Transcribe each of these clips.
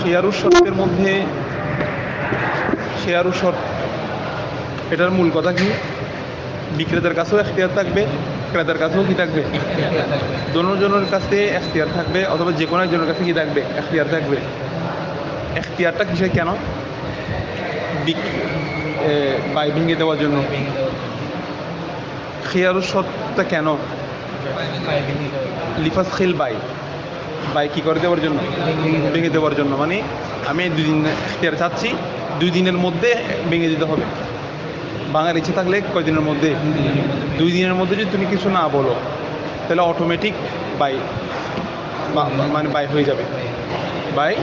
খিয়ারুর শর্তের মধ্যে খিয়ারুর শর্ত এটার মূল কথা কি? বিক্রেতার কাছেও এখতিয়ার থাকবে, ক্রেতার কাছেও কি থাকবে? দোনোজনের কাছে এখতিয়ার থাকবে, অথবা যে কোনো একজনের কাছে কি থাকবে? এখতিয়ার থাকবে। এখতিয়ারটা কিসের কেন? বাই ভেঙে দেওয়ার জন্য। খিয়ারুর শর্তটা কেন? লিফাস খিল বাই কি করে দেওয়ার জন্য? ভেঙে দেওয়ার জন্য। মানে আমি 2 দিন এখতিয়ার চাচ্ছি, 2 দিনের মধ্যে ভেঙে দিতে হবে। ভাঙার ইচ্ছে থাকলে কয়দিনের মধ্যে? 2 দিনের মধ্যে যদি তুমি কিছু না বলো তাহলে অটোমেটিক বাই মানে বাই হয়ে যাবে, বাই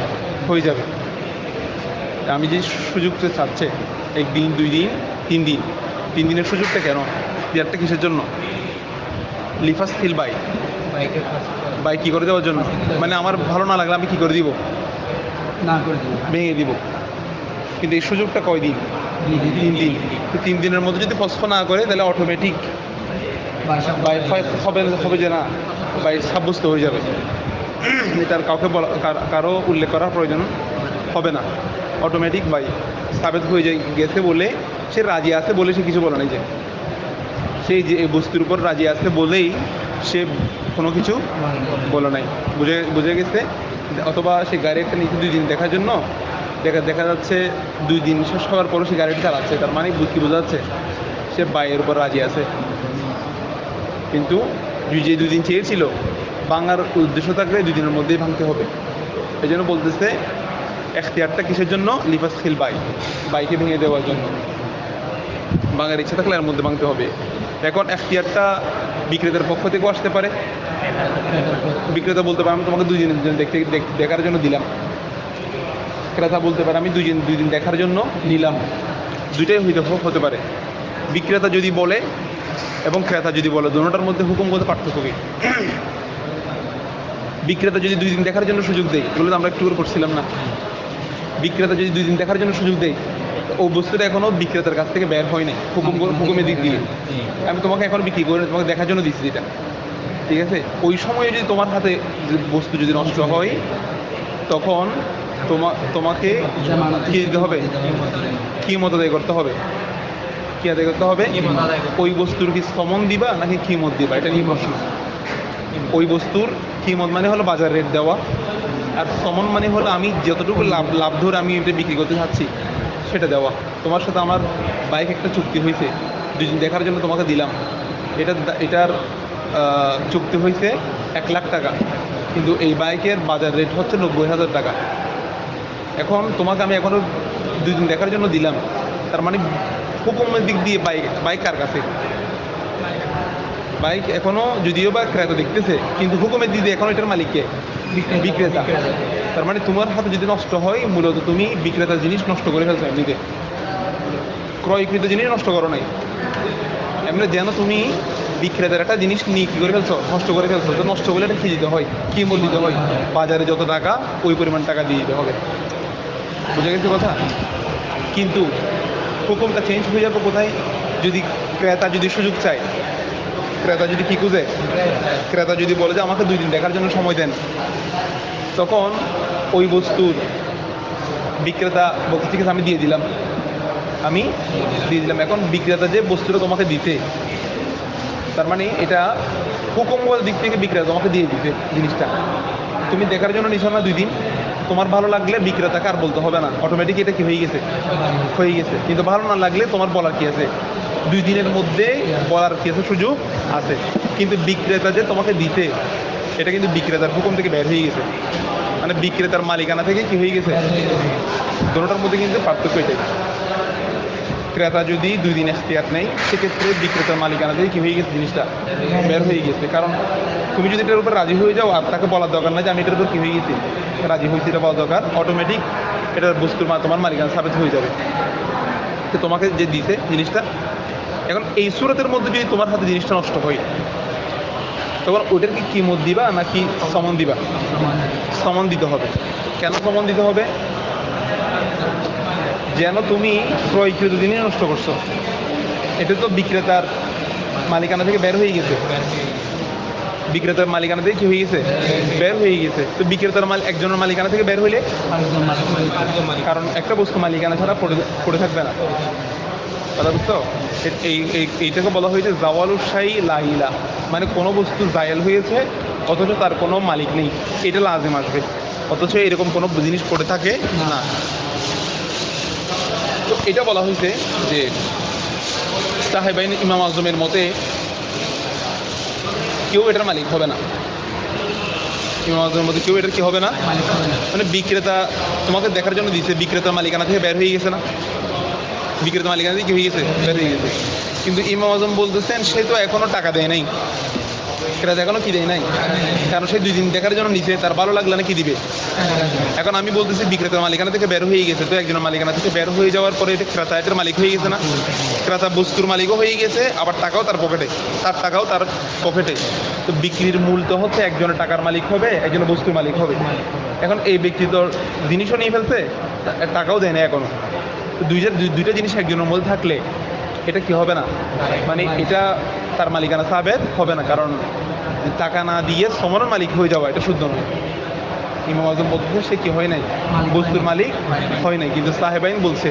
হয়ে যাবে। আমি যে সুযোগটা চাচ্ছে 1 দিন, 2 দিন, 3 দিন, 3 দিনের সুযোগটা কেন? ইয়ারটা কিসের জন্য? লিফাস খিল বাই কি করে দেওয়ার জন্য। মানে আমার ভালো না লাগলে আমি কি করে দিব? ভেঙে দিব। কিন্তু এই সুযোগটা কয় দিন? 3 দিন। তো 3 দিনের মধ্যে যদি পছন্দ না করে তাহলে অটোমেটিক হবে যে না বাই সাব্যস্ত হয়ে যাবে। এটার কাউকে কারো উল্লেখ করার প্রয়োজন হবে না, অটোমেটিক বাই সাবেত হয়ে গেছে বলে সে রাজি আছে বলে সে কিছু বলে নাই, যে সেই যে এই বস্তুর উপর রাজি আছে বলেই সে কোনো কিছু বলে নাই, বুঝে গেছে। অথবা সে গাড়ি একটা নিচে 2 দিন দেখার জন্য দেখা যাচ্ছে 2 দিন শেষ হওয়ার পরও সে গাড়িটা চালাচ্ছে, তার মানে কি বোঝা যাচ্ছে? সে বাইয়ের উপর রাজি আছে। কিন্তু যে 2 দিন চেয়েছিল, ভাঙার উদ্দেশ্য থাকলে 2 দিনের মধ্যেই ভাঙতে হবে। এই জন্য বলতেছে এখতিয়ারটা কিসের জন্য? লিফাস খিল বাইকে ভেঙে দেওয়ার জন্য। ভাঙার ইচ্ছা থাকলে এর মধ্যে ভাঙতে হবে। এখন এখতিয়ারটা বিক্রেতার পক্ষ থেকেও আসতে পারে। বিক্রেতা বলতে পারে আমি তোমাকে 2 দিনের জন্য দেখার জন্য দিলাম। ক্রেতা বলতে পারে আমি 2 দিন দেখার জন্য নিলাম। দুইটাই হতে পারে। বিক্রেতা যদি বলে এবং ক্রেতা যদি বলে, দুটোটার মধ্যে হুকুমগত পার্থক্য কি? বিক্রেতা যদি 2 দিন দেখার জন্য সুযোগ দেয়, এগুলো তো আমরা একটু করে করছিলাম না? বিক্রেতা যদি 2 দিন দেখার জন্য সুযোগ দেয়, ওই বস্তুটা এখনো বিক্রেতার কাছ থেকে বের হয় নাই হুকুমের দিক দিয়ে। আমি তোমাকে এখন বিক্রি করে তোমাকে দেখার জন্য দিচ্ছি এটা, ঠিক আছে? ওই সময়ে যদি তোমার হাতে বস্তু যদি নষ্ট হয়, তখন তোমাকে কি দিতে হবে? কিমত আদায় করতে হবে। কি আদায় করতে হবে? ওই বস্তুর কি সমন দিবা নাকি কিমত দিবা, এটা নিয়ে প্রশ্ন। ওই বস্তুর কিমত মানে হলো বাজার রেট দেওয়া, আর সমন মানে হলো আমি যতটুকু লাভ ধরে আমি এটা বিক্রি করতে চাচ্ছি সেটা দেওয়া। তোমার সাথে আমার বাইক একটা চুক্তি হয়েছে, 2 দিন দেখার জন্য তোমাকে দিলাম। এটার চুক্তি হয়েছে 1 লাখ টাকা, কিন্তু এই বাইকের বাজার রেট হচ্ছে 90,000 টাকা। এখন তোমাকে আমি এখনও 2 দিন দেখার জন্য দিলাম, তার মানে হুকুমের দিক দিয়ে বাইক কার কাছে? বাইক এখনো যদিও বা ক্রেতা দেখতেছে, কিন্তু হুকুমের দিক দিয়ে এখনো এটার মালিককে? বিক্রেতা। তার মানে তোমার হাতে যদি নষ্ট হয়, মূলত তুমি বিক্রেতার জিনিস নষ্ট করে ফেলছো। এমনিতে ক্রয়কৃত জিনিস নষ্ট করো নাই, এমনি যেন তুমি বিক্রেতার একটা জিনিস নিয়ে কী করে ফেলছো? নষ্ট করে ফেলছো। তো নষ্ট করলে এটা কী দিতে হয়? কী মূল্য দিতে হয়? বাজারে যত টাকা ওই পরিমাণ টাকা দিয়ে দিতে হবে। বুঝে গেছে কথা? কিন্তু হুকুমটা চেঞ্জ হয়ে যাবে কোথায়? যদি ক্রেতা যদি সুযোগ চায়, ক্রেতা যদি কী খুঁজে, ক্রেতা যদি বলে যে আমাকে 2 দিন দেখার জন্য সময় দেন, তখন ওই বস্তুর বিক্রেতা বলতে ঠিক আছে আমি দিয়ে দিলাম। এখন বিক্রেতা যে বস্তুটা তোমাকে দিতে, তার মানে এটা হুকুমগত দিক থেকে বিক্রেতা তোমাকে দিয়ে দিতে জিনিসটা। তুমি দেখার জন্য নিছো না 2 দিন, তোমার ভালো লাগলে বিক্রেতাকে আর বলতে হবে না, অটোমেটিক এটা কি হয়ে গেছে? কিন্তু ভালো না লাগলে তোমার বলার কি আছে? 2 দিনের মধ্যে বলার কি আছে? সুযোগ আছে। কিন্তু বিক্রেতা যে তোমাকে দিতে, এটা কিন্তু বিক্রেতার হুকুম থেকে বের হয়ে গেছে, মানে বিক্রেতার মালিকানা থেকে কি হয়ে গেছে? দুটোটার মধ্যে কিন্তু পার্থক্য এটাই। ক্রেতা যদি 2 দিন এখতিয়ার নেই, সেক্ষেত্রে বিক্রেতার মালিকানা থেকে কী হয়ে গেছে? জিনিসটা বের হয়ে গেছে। কারণ তুমি যদি এটার উপর রাজি হয়ে যাও, আর তাকে বলার দরকার না যে আমি এটার উপর কী হয়ে গেছি, রাজি হয়েছি, এটা বলা দরকার, অটোমেটিক এটার বস্তুর তোমার মালিকানা সাবিত হয়ে যাবে। তো তোমাকে যে দিতে জিনিসটা, এখন এই সুরতের মধ্যে যদি তোমার হাতে জিনিসটা নষ্ট হয়, তখন ওটার কি কিমত দিবা নাকি সমন দিবা? সমন দিতে হবে। কেন সমন দিতে হবে? যেন তুমি ক্রয়কৃত জিনিস নষ্ট করছো, এটা তো বিক্রেতার মালিকানা থেকে বের হয়ে গেছে। বিক্রেতার মালিকানা থেকে কি হয়ে গেছে, বের হয়ে গেছে। তো বিক্রেতার একজনের মালিকানা থেকে বের হইলে, কারণ একটা বস্তু মালিকানা ছাড়া পড়ে থাকবে না, কথা বুঝছো? এইটাকে বলা হয়েছে জাওয়ালুশাই লাইলা, মানে কোনো বস্তু জায়েল হয়েছে অথচ তার কোনো মালিক নেই, এটা লাজিম আসবে, অথচ এরকম কোনো জিনিস পড়ে থাকে না। তো এটা বলা হয়েছে যে সাহেবাইন ইমাম আজমের মতে কেউ এটার মালিক হবে না, ইমাম আজমের মধ্যে কেউ এটার কি হবে না, মানে বিক্রেতা তোমাকে দেখার জন্য দিয়েছে, বিক্রেতার মালিকানা থেকে বের হয়ে গেছে না, বিক্রেতা মালিকানা থেকে কি হয়ে গেছে, বের হয়ে গেছে। কিন্তু ইমাম আজম বলতেছেন সে তো এখনো টাকা দেয় নাই, ক্রেতা এখনো কি দেয় নাই, কারণ সে 2 দিন দেখার জন্য নিচে, তার ভালো লাগলে না কি দিবে। এখন আমি বলতেছি বিক্রেতার মালিকানা থেকে বের হয়ে গেছে, তো একজনের মালিকানা থেকে বের হয়ে যাওয়ার পরে এটা ক্রেতা এটার মালিক হয়ে গেছে না, ক্রেতা বস্তুর মালিকও হয়ে গেছে, আবার টাকাও তার পকেটে, তার টাকাও তার পকেটে। তো বিক্রির মূল তো হচ্ছে একজনের টাকার মালিক হবে, একজনের বস্তুর মালিক হবে। এখন এই ব্যক্তি তো জিনিসও নিয়ে ফেলছে, টাকাও দেয় না এখনো। তো দুইটা জিনিস একজনের মধ্যে থাকলে এটা কি হবে না, মানে এটা তার মালিকানা সাবেত হবে না, কারণ টাকা না দিয়ে সমরের মালিক হয়ে যাওয়া এটা শুদ্ধ নয়। ইমাম আজম বলতে সে কি হয় নাই, বস্তুর মালিক হয় নাই। কিন্তু সাহেবাইন বলছে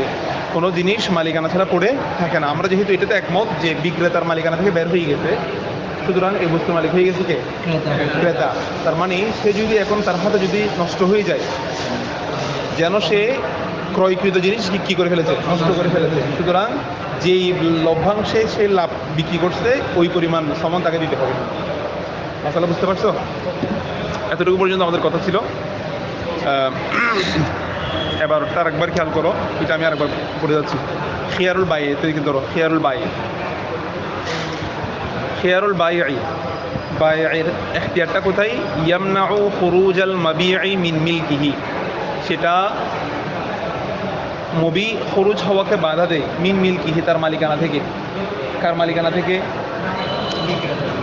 কোনো জিনিস মালিকানা ছাড়া পড়ে থাকে না। আমরা যেহেতু এটাতে একমত যে বিক্রেতার মালিকানা থেকে বের হয়ে গেছে, সুতরাং এই বস্তুর মালিক হয়ে গেছে কে, ক্রেতা। তার মানে সে যদি এখন তার হাতে যদি নষ্ট হয়ে যায়, যেন সে ক্রয়কৃত জিনিস কি করে ফেলেছে, নষ্ট করে ফেলেছে। সুতরাং যেই লভ্যাংশে সে লাভ বিক্রি করছে ওই পরিমাণ সমান তাকে দিতে হবে। মশালা বুঝতে পারছো? এতটুকু পর্যন্ত আমাদের কথা ছিল। এবার তার একবার খেয়াল করো, এটা আমি আরেকবার পড়ে যাচ্ছি। খিয়ারুল বাই, এতে ধরো খিয়ারুল বাই, খিয়ারুল বাই, বাইয়ের এখতিয়ারটা কোথায়, ইয়ামনাউ খুরুজাল মাবিই মিন মিলকিহি, সেটা মবি খরুজ হওয়াকে বাধা দেয়, মিন মিলকিহি তার মালিকানা থেকে। কার মালিকানা থেকে,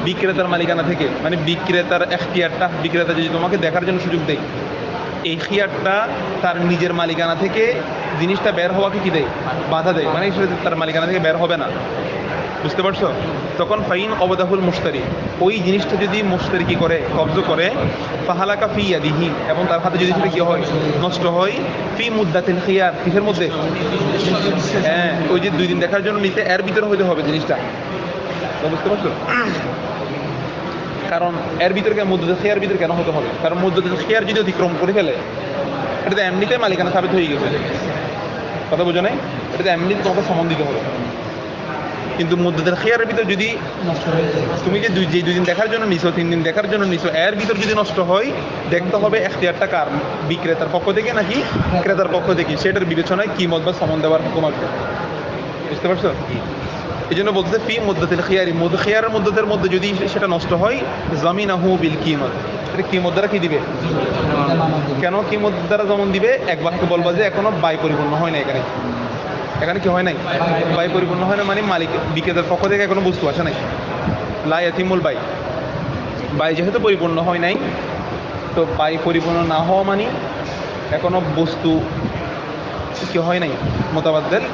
বিক্রেতার মালিকানা থেকে। মানে বিক্রেতার এখতিয়ারটা, বিক্রেতা যদি তোমাকে দেখার জন্য সুযোগ দেয়, এই খিয়ারটা তার নিজের মালিকানা থেকে জিনিসটা বের হওয়াকে কি দেয়, বাধা দেয়, মানে সেটা তার মালিকানা থেকে বের হবে না। বুঝতে পারছো? তখন ফাইন অবদাহুল মুশতারি, ওই জিনিসটা যদি মুশতারি কি করে, কব্জ করে, ফাহালাকা ফি ইয়াদিহি, এবং তার হাতে যদি সেটা কি হয়, নষ্ট হয়, ফি মুদ্দাতিল খিয়ার, কিসের মধ্যে, হ্যাঁ ওই যে 2 দিন দেখার জন্য নিতে, এর ভিতরে হইতে হবে জিনিসটা। বুঝতে পারছো? কারণ এর ভিতরে মুদ্দাতুল খিয়ার ভিতরে কেন হতে হবে, কারণ মুদ্দাতুল খিয়ার যদি অতিক্রম করে ফেলে এটা তো এমনিতে মালিকানা সাবিত হয়ে গেছে। কথা বোঝো নাই? এটা তো এমনিতে তোমাকে সমন দিতে হবে। কিন্তু মুদ্দাতুল খিয়ারের ভিতর যদি তুমি যে 2 দিন দেখার জন্য নিছো, 3 দিন দেখার জন্য নিছো, এর ভিতর যদি নষ্ট হয়, দেখতে হবে এখতিয়ারটা কার, বিক্রেতার পক্ষ থেকে নাকি ক্রেতার পক্ষ থেকে, সেটার বিবেচনায় কিমত বা সমন দেওয়ার হুকুম আসবে। বুঝতে পারছো? এই জন্য বলতে ফি মুদ্দাতুল খিয়ারি, খিয়ারের মুদ্দাতের মধ্যে যদি সেটা নষ্ট হয়, জামিনাহু বিল কিমত, এটা কিমত দ্বারা কি দিবে, কেন কিমত দ্বারা যেমন দিবে, এক বাক্যে বলবা যে এখনো বাই পরিপূর্ণ হয় না, এখানে কি হয় নাই, বাই পরিপূর্ণ হয় না, মানে মালিক বিক্রেতার পক্ষ থেকে এখনো বস্তু আসে নাই। লা ইয়াতিমুল বাই যেহেতু পরিপূর্ণ হয় নাই, তো বাই পরিপূর্ণ না হওয়া মানে এখনো বস্তু কি হয় নাই, মোতাবাদ্দেল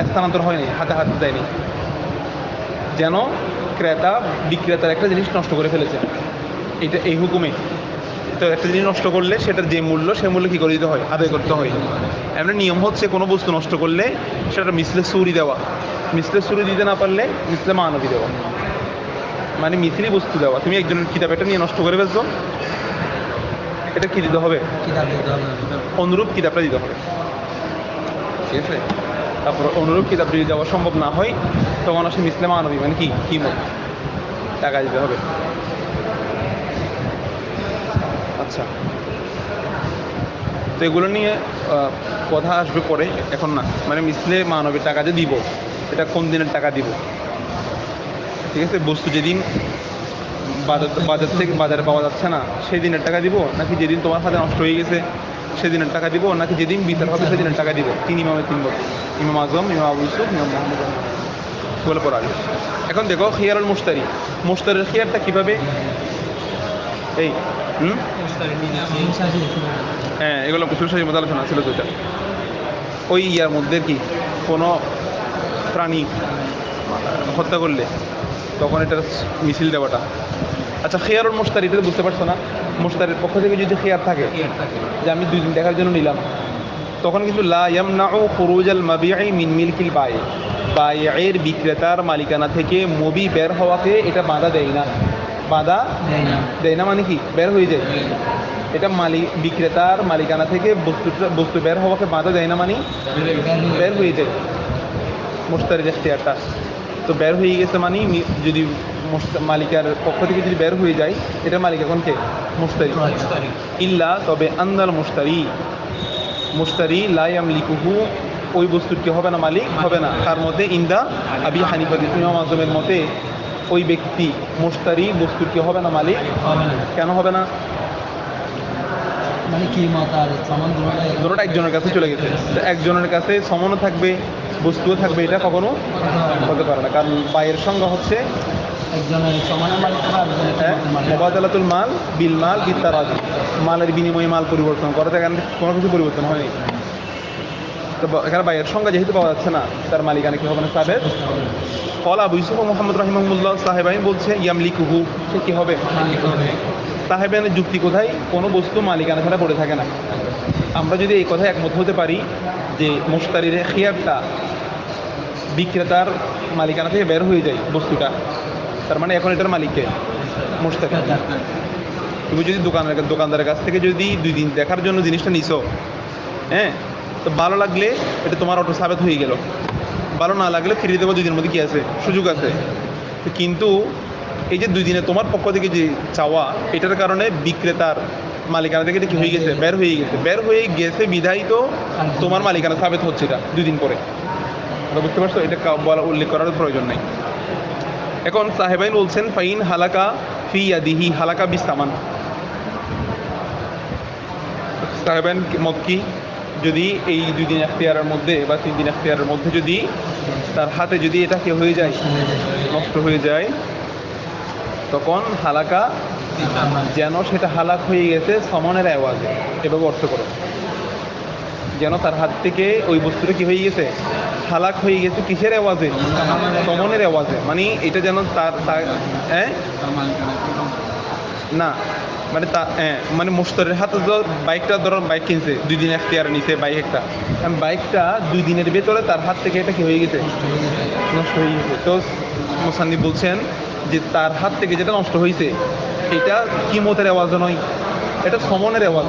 স্থানান্তর হয় নাই, হাতে দেয়নি, যেন ক্রেতা বিক্রেতার একটা জিনিস নষ্ট করে ফেলেছে, এটা এই হুকুমে। তো একটা জিনিস নষ্ট করলে সেটার যে মূল্য, সে মূল্য কী করে দিতে হয়, আদায় করতে হয়। এমনি নিয়ম হচ্ছে কোনো বস্তু নষ্ট করলে সেটা মিসলে সুরি দেওয়া, মিসলে সুরি দিতে না পারলে মিসলে মানবী দেওয়া, মানে মিসলি বস্তু দেওয়া। তুমি একজনের কিতাব এটা নিয়ে নষ্ট করে ফেলছো, এটা কি দিতে হবে, অনুরূপ কিতাবটা দিতে হবে, ঠিক আছে? তারপর অনুরূপ কিতাব যদি দেওয়া সম্ভব না হয়, তখন আসে মিসলে মানবী, মানে কি কিমত, টাকা দিতে হবে। আচ্ছা, তো এগুলো নিয়ে কথা আসবে পরে, এখন না। মানে মিসলে মানবীর টাকা যে দিব, এটা কোন দিনের টাকা দিব, ঠিক আছে? বস্তু যেদিন বাজার থেকে বাজারে পাওয়া যাচ্ছে না সেই দিনের টাকা দিব, নাকি যেদিন তোমার হাতে নষ্ট হয়ে গেছে সেদিনের টাকা দিব, নাকি যেদিন বিচার হবে সেদিনের টাকা দিব? 3 ইমামের 3 বছর, ইমাম আজম, ইমাম আবু ইউসুফ, ইমাম মোহাম্মদ বলে পড়া আগে। এখন দেখো খিয়ারুল মুশতারির খিয়ারটা কীভাবে, এই হ্যাঁ এগুলো সুশাসীর মধ্যে আলোচনা ছিল দুটা। ওই ইয়ার মধ্যে কি কোনো প্রাণী হত্যা করলে তখন এটা মিছিল দেওয়াটা, আচ্ছা, খেয়ারুল মুশতারি এটা তো বুঝতে পারছো না? মুশতারির পক্ষ থেকে যদি খেয়ার থাকে যে আমি 2 দিন দেখার জন্য নিলাম, তখন কিন্তু লা ইয়ামনাউ খুরুজাল মাবিই মিন মিলকিল বাই, বাইয়ের বিক্রেতার মালিকানা থেকে মবি বের হওয়াকে এটা বাধা দেয় না। বাধা দেয় না মানে কি? বের হয়ে যায়। এটা বিক্রেতার মালিকানা থেকে বস্তু বের হওয়াকে বাধা দেয় না মানে বের হয়ে যায় মুশতারির এখতিয়ারটা। তো বের হয়ে গেছে মানে যদি মালিকার পক্ষ থেকে যদি বের হয়ে যায়, এটা মালিক এখন কে? মুশতারি। ইল্লা তবে আন্দাল মুশতারি লা ইয়ামলিকুহু, ওই বস্তুর কি হবে না? মালিক হবে না। তার মধ্যে ইন্দা আবি হানিফা, ইমাম আযমের মতে ওই ব্যক্তি মুশতারি বস্তুর কি হবে না? মালিক কেন হবে না? মানে কি মত আর সমান দুটোটা একজনের কাছে চলে গেছে, তো একজনের কাছে সমানও থাকবে বস্তুও থাকবে, এটা কখনো হতে পারে না। কারণ বাইয়ের সংজ্ঞা হচ্ছে একজনের সমানের মালিক হবে, আরেকজনের মুবাদালাতুল মাল বিল মাল বিতারাজি, মালের বিনিময়ে মাল পরিবর্তন করা, এখানে কোনো কিছু পরিবর্তন হয়নি। তো এখানে বাইয়ের সংজ্ঞা যেহেতু পাওয়া যাচ্ছে না, তার মালিকানা কি হবে না? সাবেত। কল আবু ইউসুফ মুহাম্মদ রাহিমাহুল্লাহ সাহেবাইন বলছে ইয়ামলিকুহু, সে কি হবে? সাহেবাইনের যুক্তি কোথায়? কোনো বস্তু মালিকানা ছাড়া পড়ে থাকে না। আমরা যদি এই কথায় একমত হতে পারি যে মুশতারির খিয়ারটা বিক্রেতার মালিকানা থেকে বের হয়ে যায় বস্তুটা, তার মানে এখন এটার মালিককে মুশতারি। তুমি যদি দোকানদারের কাছ থেকে যদি 2 দিন দেখার জন্য জিনিসটা নিছো, হ্যাঁ, তো ভালো লাগলে এটা তোমার অটো সাবেত হয়ে গেল, ভালো না লাগলে ফিরিয়ে দেবো 2 দিনের মধ্যে কি আছে? সুযোগ আছে। কিন্তু এই যে 2 দিনে তোমার পক্ষ থেকে যে চাওয়া, এটার কারণে বিক্রেতার মালিকানা থেকে এটা কি হয়ে গেছে? বের হয়ে গেছে। বের হয়ে গেছে বিধায় তো তোমার মালিকানা সাবেত হচ্ছে এটা 2 দিন পরে। বুঝতে পারছো? এটা বলা উল্লেখ করার প্রয়োজন নাই। এখন সাহেবাইন বলছেন ফাইন হালাকা ফি ইয়াদিহি, হালাকা বিস্তামান। সাহেবাইন মত কি? যদি এই 2 দিন এখতিয়ারের মধ্যে বা 3 দিন এখতিয়ারের মধ্যে যদি তার হাতে যদি এটা কি হয়ে যায়? নষ্ট হয়ে যায়, তখন হালাকা যেন সেটা হালাক হয়ে গেছে সমনের আওয়াজে। এভাবে অর্থ করো, যেন তার হাত থেকে ওই বস্তুটা কি হয়ে গেছে? হালাক হয়ে গেছে। কিসের আওয়াজে? সমনের আওয়াজে। মানে এটা যেন তার না, মানে মানে মুশতারির হাতে বাইকটা ধরো, বাইক কিনছে 2 দিন এখতিয়ারে নিছে বাইক একটা, বাইকটা 2 দিনের ভেতরে তার হাত থেকে এটা কি হয়ে গেছে? নষ্ট হয়ে গেছে। তো মুসান্নিফ বলছেন যে তার হাত থেকে যেটা নষ্ট হয়েছে এটা কিমতের আওয়াজ নয়, এটা সমনের আওয়াজ।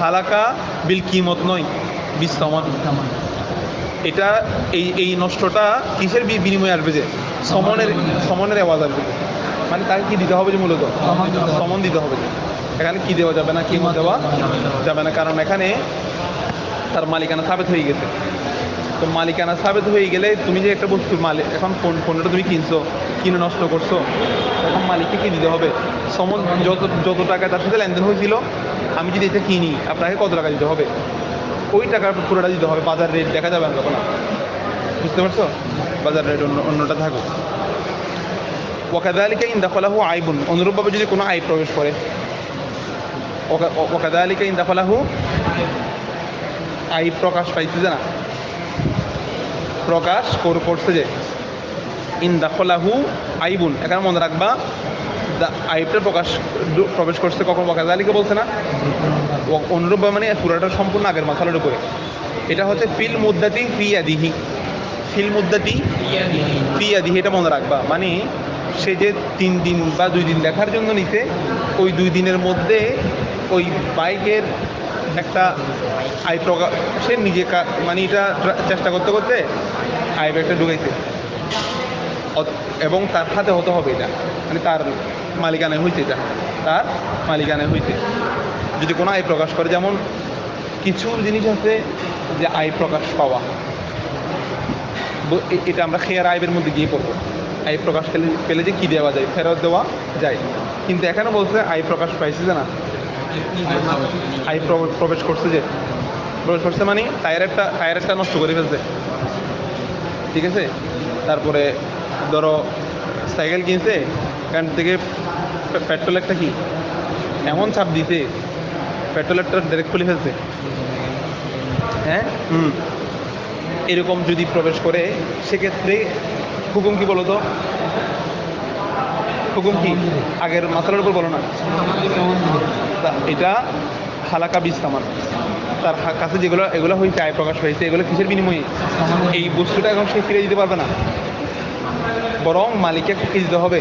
হালাকা বিল কিমত নয়, বিস্তমন। এটা এই নষ্টটা কিসের বিনিময়ে আসবে? যে সমনের আওয়াজ আসবে। মানে তাকে কি দিতে হবে? যে মূলত সমন দিতে হবে। এখানে কি দেওয়া যাবে না? কিমত দেওয়া যাবে না, কারণ এখানে তার মালিকানা সাবেত হয়ে গেছে। তো মালিকানা সাবেত হয়ে গেলে তুমি যে একটা বস্তুর মালিক, এখন পণ্যটা তুমি কিনে নষ্ট করছো, এখন মালিককে কি দিতে হবে? সমন যত টাকা তার সাথে লেনদেন হয়েছিল, আমি যদি এটা কিনি আপনাকে কত টাকা দিতে হবে, ওই টাকার পুরোটা দিতে হবে। বাজার রেট দেখা যাবে না তখন। বুঝতে পারছো? বাজার রেট অন্যটা থাকুক। ওয়াকাযালিকা ইন দাখালাহু আইবুন, অনুরূপভাবে যদি কোনো আইব প্রবেশ করে, ওয়াকাযালিকা ইন দাখালাহু, আইব প্রকাশ পাইছে যে না, প্রকাশ করছে যে ইন দাখালাহু আইবুন, এখানে মনে রাখবা আইবটা প্রবেশ করছে কখন? ওয়াকাযালিকা বলছে না, অনুরূপভাবে মানে পুরোটা সম্পূর্ণ আগের মাসালার উপরে। এটা হচ্ছে ফিল মুদ্দাতি ফি ইয়াদিহি, ফিল মুদ্দাতি ফি ইয়াদিহি, এটা মনে রাখবা। মানে সে যে 3 দিন বা 2 দিন দেখার জন্য নিতে, ওই 2 দিনের মধ্যে ওই বাইকের একটা আয় প্রকাশ, সে নিজে মানে এটা চেষ্টা করতে করতে আয় ব্যাগটা ঢুকাইছে, এবং তার হাতে হতে হবে এটা, মানে তার মালিকানায় হইতে, এটা তার মালিকানায় হইতে। যদি কোনো আয় প্রকাশ করে, যেমন কিছু জিনিস আছে যে আয় প্রকাশ পাওয়া, এটা আমরা খেয়ার আইবের মধ্যে গিয়ে পড়বো। আয় প্রকাশ পেলে যে কী দেওয়া যায়? ফেরত দেওয়া যায়। কিন্তু এখানে বলছে আয় প্রকাশ পাইছে যে না, আয় প্রবেশ করছে মানে টায়ারটা নষ্ট করে ফেলছে, ঠিক আছে। তারপরে ধরো সাইকেল কিনছে, এখান থেকে পেট্রোল একটা কি এমন চাপ দিতে পেট্রোল একটা ডাইরেক্ট খুলে ফেলছে, হ্যাঁ, এরকম যদি প্রবেশ করে, সেক্ষেত্রে হুকুম কি বলতো? হুকুম কি? আগের মাসালার উপর বলো না। এটা হালাকা বীজ তামান, তার কাছে যেগুলো এগুলো হয়েছে, আয় প্রকাশ হয়েছে, এগুলো কিসের বিনিময়ে? এই বস্তুটা এখন সে ফিরে দিতে পারবে না, বরং মালিককে ফিরে দিতে হবে।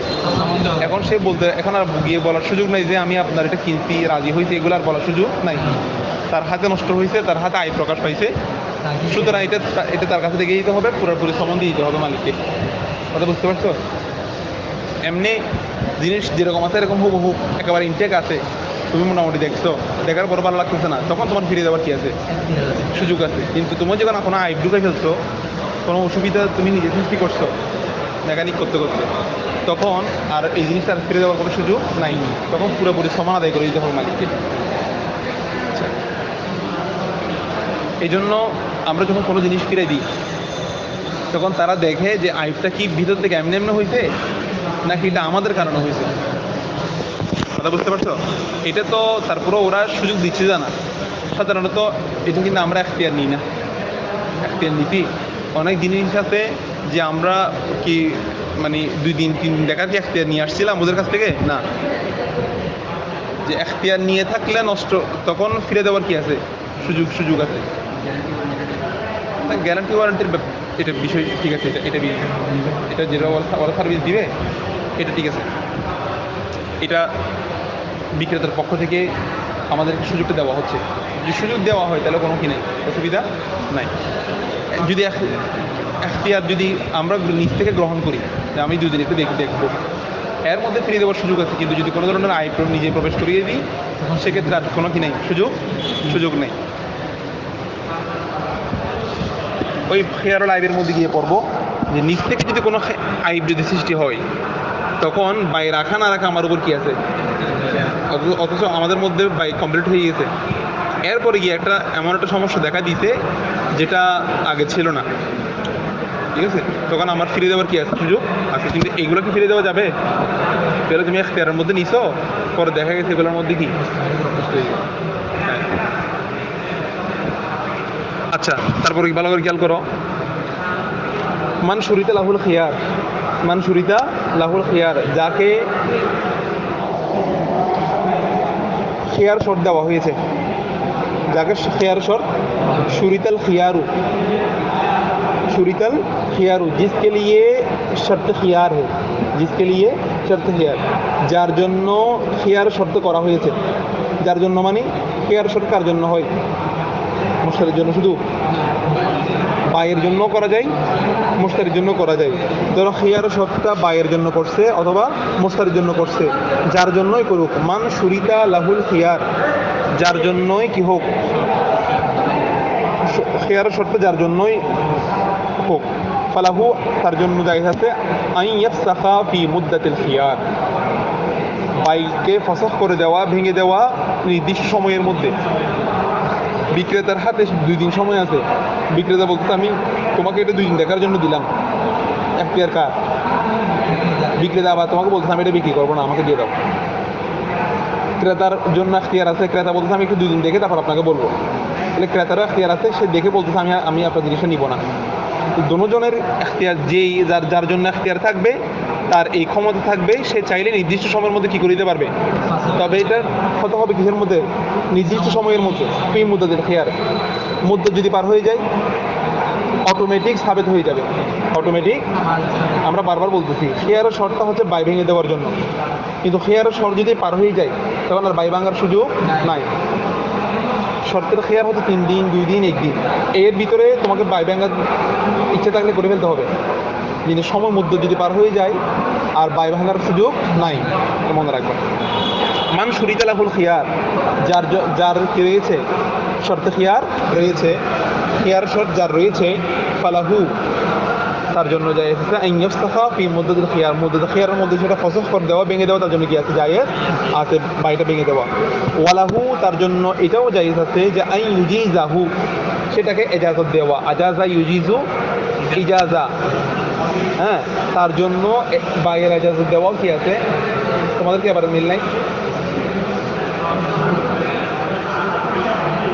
এখন সে বলতে, এখন আর গিয়ে বলার সুযোগ নাই যে আমি আপনার এটা কিনছি, রাজি হয়েছে, এগুলো আর বলার সুযোগ নাই। তার হাতে নষ্ট হয়েছে, তার হাতে আয় প্রকাশ পাইছে, সুতরাং এটা এটা তার কাছে রেখে দিতে হবে, পুরোপুরি সম্বন্ধে দিতে হবে মালিককে। কথা বুঝতে পারছো? এমনি জিনিস যেরকম আছে এরকম হুবহু একেবারে ইনটেক আছে, তুমি মোটামুটি দেখছো, দেখার পর ভালো লাগতেছে না, তখন তোমার ফিরে দেওয়ার কি আছে? সুযোগ আছে। কিন্তু তুমি যখন কোনো আইব ঢুকে ফেলছো, কোনো অসুবিধা তুমি নিজে সৃষ্টি করছো মেকানিক করতে করতে, তখন আর এই জিনিসটা আর ফিরে দেওয়ার কোনো সুযোগ নাই। তখন পুরোপুরি সমান আদায় করে দিতে হবে মালিককে। এই জন্য আমরা যখন কোনো জিনিস ফিরে দিই, তখন তারা দেখে যে আইবটা কি ভিতর থেকে এমনি এমনি হয়েছে নাকি এটা আমাদের কারণে হয়েছে। কথা বুঝতে পারছো? এটা তো তারপরে ওরা সুযোগ দিচ্ছে জানা। সাধারণত এটা কিন্তু আমরা এখতিয়ার নিই না। এখতিয়ার নীতি অনেক জিনিস আছে যে আমরা কি মানে 2 দিন 3 দিন দেখার কি এখতিয়ার নিয়ে আসছিলাম ওদের কাছ থেকে না। যে এখতিয়ার নিয়ে থাকলে নষ্ট, তখন ফিরে দেওয়ার কি আছে? সুযোগ আছে। গ্যারান্টি ওয়ারেন্টির এটা বিষয় ঠিক আছে, এটা যেটা ওরা সার্ভিস দিবে এটা ঠিক আছে, এটা বিক্রেতার পক্ষ থেকে আমাদের সুযোগটা দেওয়া হচ্ছে। যদি সুযোগ দেওয়া হয় তাহলে কোনো কি নেই, অসুবিধা নাই। যদি এখতিয়ার যদি আমরা নিজ থেকে গ্রহণ করি যে আমি 2 দিন একটু দেখবো, এর মধ্যে ফিরে দেওয়ার সুযোগ আছে। কিন্তু যদি কোনো ধরনের আয় নিজে প্রবেশ করিয়ে দিই, সেক্ষেত্রে আর কোনো কি নেই, সুযোগ নেই। ওই খেয়ারুল আইবের মধ্যে গিয়ে পড়বো যে নিজ থেকে যদি কোনো আইব যদি সৃষ্টি হয়, তখন বাই রাখা না রাখা আমার উপর কি আছে। অথচ আমাদের মধ্যে বাই কমপ্লিট হয়ে গেছে, এরপরে গিয়ে এমন একটা সমস্যা দেখা দিতে যেটা আগে ছিল না, ঠিক আছে? তখন আমার ফিরে দেওয়ার কি আছে? সুযোগ আছে। কিন্তু এগুলো কি ফিরে দেওয়া যাবে? তাহলে তুমি এখতিয়ারের মধ্যে নিছো, পরে দেখা গেছে এগুলোর মধ্যে কি। হ্যাঁ, আচ্ছা, তারপরে ভালো করে খেয়াল করো, মান শুরিতা লাহুল খিয়ার, মান শুরিতা লাহুল খিয়ার, যাকে খিয়ার শর্ত দেওয়া হয়েছে, যাকে খিয়ার শর্ত, शुरितल खियारू, शुरितल खियारू, जिसके लिए शर्त खियार है, जिसके लिए शर्त खियार, যার জন্য খিয়ার শর্ত করা হয়েছে। যার জন্য মানে খিয়ার শর্ত কার জন্য হয়? মুশতারির জন্য। শুধু বাইয়ের জন্য করা যায়, মুশতারির জন্য করা যায়। ধরো খিয়ার শর্তটা বাইয়ের জন্য করছে অথবা মুশতারির জন্য করছে, যার জন্যই করুক। মান শুরিতা লাহুল খিয়ার, যার জন্যই কি হোক, খিয়ার শর্ত যার জন্যই হোক, ফালাহু, তার জন্য জায়েজ আছে, আন ইয়াফসাখা ফি মুদ্দাতিল খিয়ার, বাইকে ফসখ করে দেওয়া, ভেঙে দেওয়া নির্দিষ্ট সময়ের মধ্যে। বিক্রেতার হাতে 2 দিন সময় আছে। বিক্রেতা বলতে আমি তোমাকে এটা 2 দিন দেখার জন্য দিলাম, এখতিয়ার কার? বিক্রেতা আবার তোমাকে বলতে আমি এটা বিক্রি করবো না, আমাকে দিয়ে দাও। ক্রেতার জন্য এখতিয়ার আছে, ক্রেতা বলতে আমি একটু 2 দিন দেখে তারপর আপনাকে বলবো। তাহলে ক্রেতারও এখতিয়ার আছে, সে দেখে বলতেছে আমি আপনার জিনিসটা নিব না। দুজনের এখতিয়ার, যেই যার জন্য এখতিয়ার থাকবে তার এই ক্ষমতা থাকবে, সে চাইলে নির্দিষ্ট সময়ের মধ্যে কি করে দিতে পারবে। তবে এটা কত হবে কিসের মধ্যে? নির্দিষ্ট সময়ের মধ্যে। ফি মুদ্দাতিল খিয়ার, মুদ্দত যদি পার হয়ে যায় অটোমেটিক সাবেত হয়ে যাবে, অটোমেটিক। আমরা বারবার বলতেছি খিয়ারের শর্তটা হচ্ছে বাই ভেঙে দেওয়ার জন্য, কিন্তু খিয়ারের শর্ত যদি পার হয়ে যায় তখন আর বাই ভাঙার সুযোগ নাই। শর্তের খিয়ার হচ্ছে 3 দিন, 2 দিন, 1 দিন, এর ভিতরে তোমাকে বাই ভাঙার ইচ্ছে থাকলে করে ফেলতে হবে। কিন্তু সময় মধ্যে যদি পার হয়ে যায় আর বাই ভাঙার সুযোগ নাই, মনে রাখবেন। মান শুরিতা লাহুল খিয়ার, যার কি রয়েছে? শর্তে খিয়ার রয়েছে, খিয়ার শর্ত যার রয়েছে, ফালাহু, তার জন্য জায়েজ আছে, আন ইয়াফসাখা ফি মুদ্দাতিল খিয়ার, মুদ্দাতিল খিয়ারের মধ্যে সেটা ফসখ করে দেওয়া, ভেঙে দেওয়া, তার জন্য কি আছে? জায়েজ আছে বাইটা ভেঙে দেওয়া। ওয়ালাহু, তার জন্য এটাও জায়েজ আছে যে আন ইউজিজাহু, সেটাকে ইজাজত দেওয়া। আজাজা ইউজিজু, ইজাজা, হ্যাঁ, তার জন্য বাইয়ের ইজাজত দেওয়াও কি আছে? তোমাদের কি আবার মিল নাই?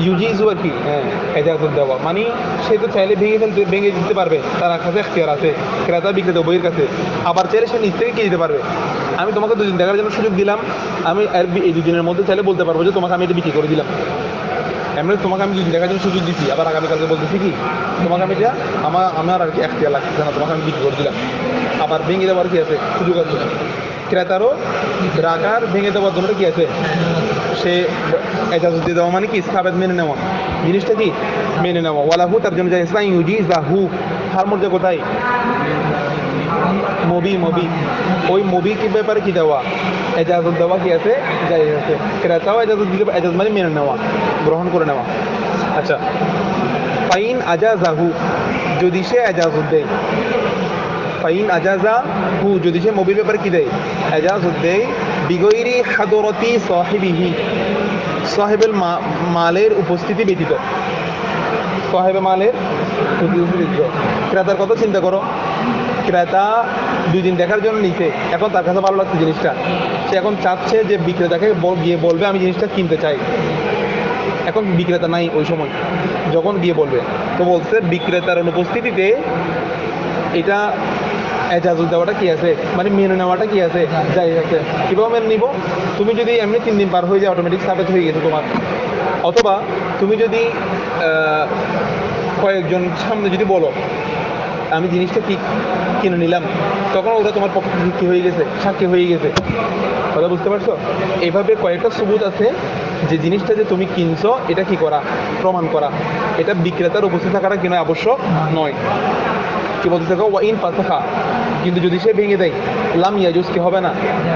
ইউজিজু আর কি, হ্যাঁ, এজাজত দেওয়া মানে সে তো চাইলে ভেঙে দিতে পারবে, তার কাছে এখতিয়ার আছে ক্রেতা বিক্রেতা উভয়ের কাছে। আবার চাইলে সে নিজ থেকে কিনে দিতে পারবে। আমি তোমাকে দুদিন দেখার জন্য সুযোগ দিলাম, আমি এই দুদিনের মধ্যে চাইলে বলতে পারবো যে তোমাকে আমি এটা বিক্রি করে দিলাম। এমনি তোমাকে আমি দুদিন দেখার জন্য সুযোগ দিচ্ছি, আবার আগামীকালকে বলতেছি কি তোমাকে আমি এটা আমার আর কি এখতিয়ার লাগছে না, তোমাকে আমি বিক্রি করে দিলাম। আবার ভেঙে দেওয়ার কি আছে, সুযোগ আছে। ক্রেতারও রাখার ভেঙে দেওয়ার জন্য কি আছে, সে এজাজত দিয়ে দেওয়া মানে কি সাবেদ মেনে নেওয়া, জিনিসটা কি মেনে নেওয়া। ওয়ালাহু তার জন্য যায় ইসলাম ইউজি জাহু, হার মধ্যে কোথায় মবি ওই মবি কি ব্যাপারে কি দেওয়া, এজাজত দেওয়া কি আছে, যাই আছে। ক্রেতাও এজাজত দিতে, এজাজত মানে মেনে নেওয়া, গ্রহণ করে নেওয়া। আচ্ছা, ফাইন আজাজাহু, যদি সে এজাজত দেয়, ফাইন আজাজা হু, যদি সে মবির ব্যাপারে কি দেয়, এজাজত দেয়, বিগৈরি হাদরতি সাহিবিহি, সাহেবের মালের উপস্থিতি ব্যতীত, সাহেবে মালের উপস্থিতি ব্যতীত। ক্রেতার কথা চিন্তা করো, ক্রেতা 2 দিন দেখার জন্য নিছে, এখন তার কাছে ভালো লাগছে জিনিসটা, সে এখন চাচ্ছে যে বিক্রেতাকে গিয়ে বলবে আমি জিনিসটা কিনতে চাই। এখন বিক্রেতা নাই ওই সময়, যখন গিয়ে বলবে তো বলছে বিক্রেতার অনুপস্থিতিতে এটা এজাজত দেওয়াটা কি আছে, মানে মেনে নেওয়াটা কি আছে, যাই আছে। কীভাবে মেনে নিব, তুমি যদি এমনি 3 দিন পার হয়ে যায় অটোমেটিক সাবেত হয়ে গেছে তোমার, অথবা তুমি যদি কয়েকজন সামনে যদি বলো আমি জিনিসটা কি কিনে নিলাম, তখন ওরা তোমার পক্ষে কি হয়ে গেছে, সাক্ষী হয়ে গেছে। কথা বুঝতে পারছো? এইভাবে কয়েকটা সবুত আছে যে জিনিসটা যে তুমি কিনছো এটা কি করা, প্রমাণ করা। এটা বিক্রেতার উপস্থিত থাকাটা কিনা আবশ্যক নয়। কি বলতে থাকো, ওয়াইন ফাসাখা, কিন্তু যদি সে ভেঙে দেয়, লাম ইয়াজুজ কি হবে না,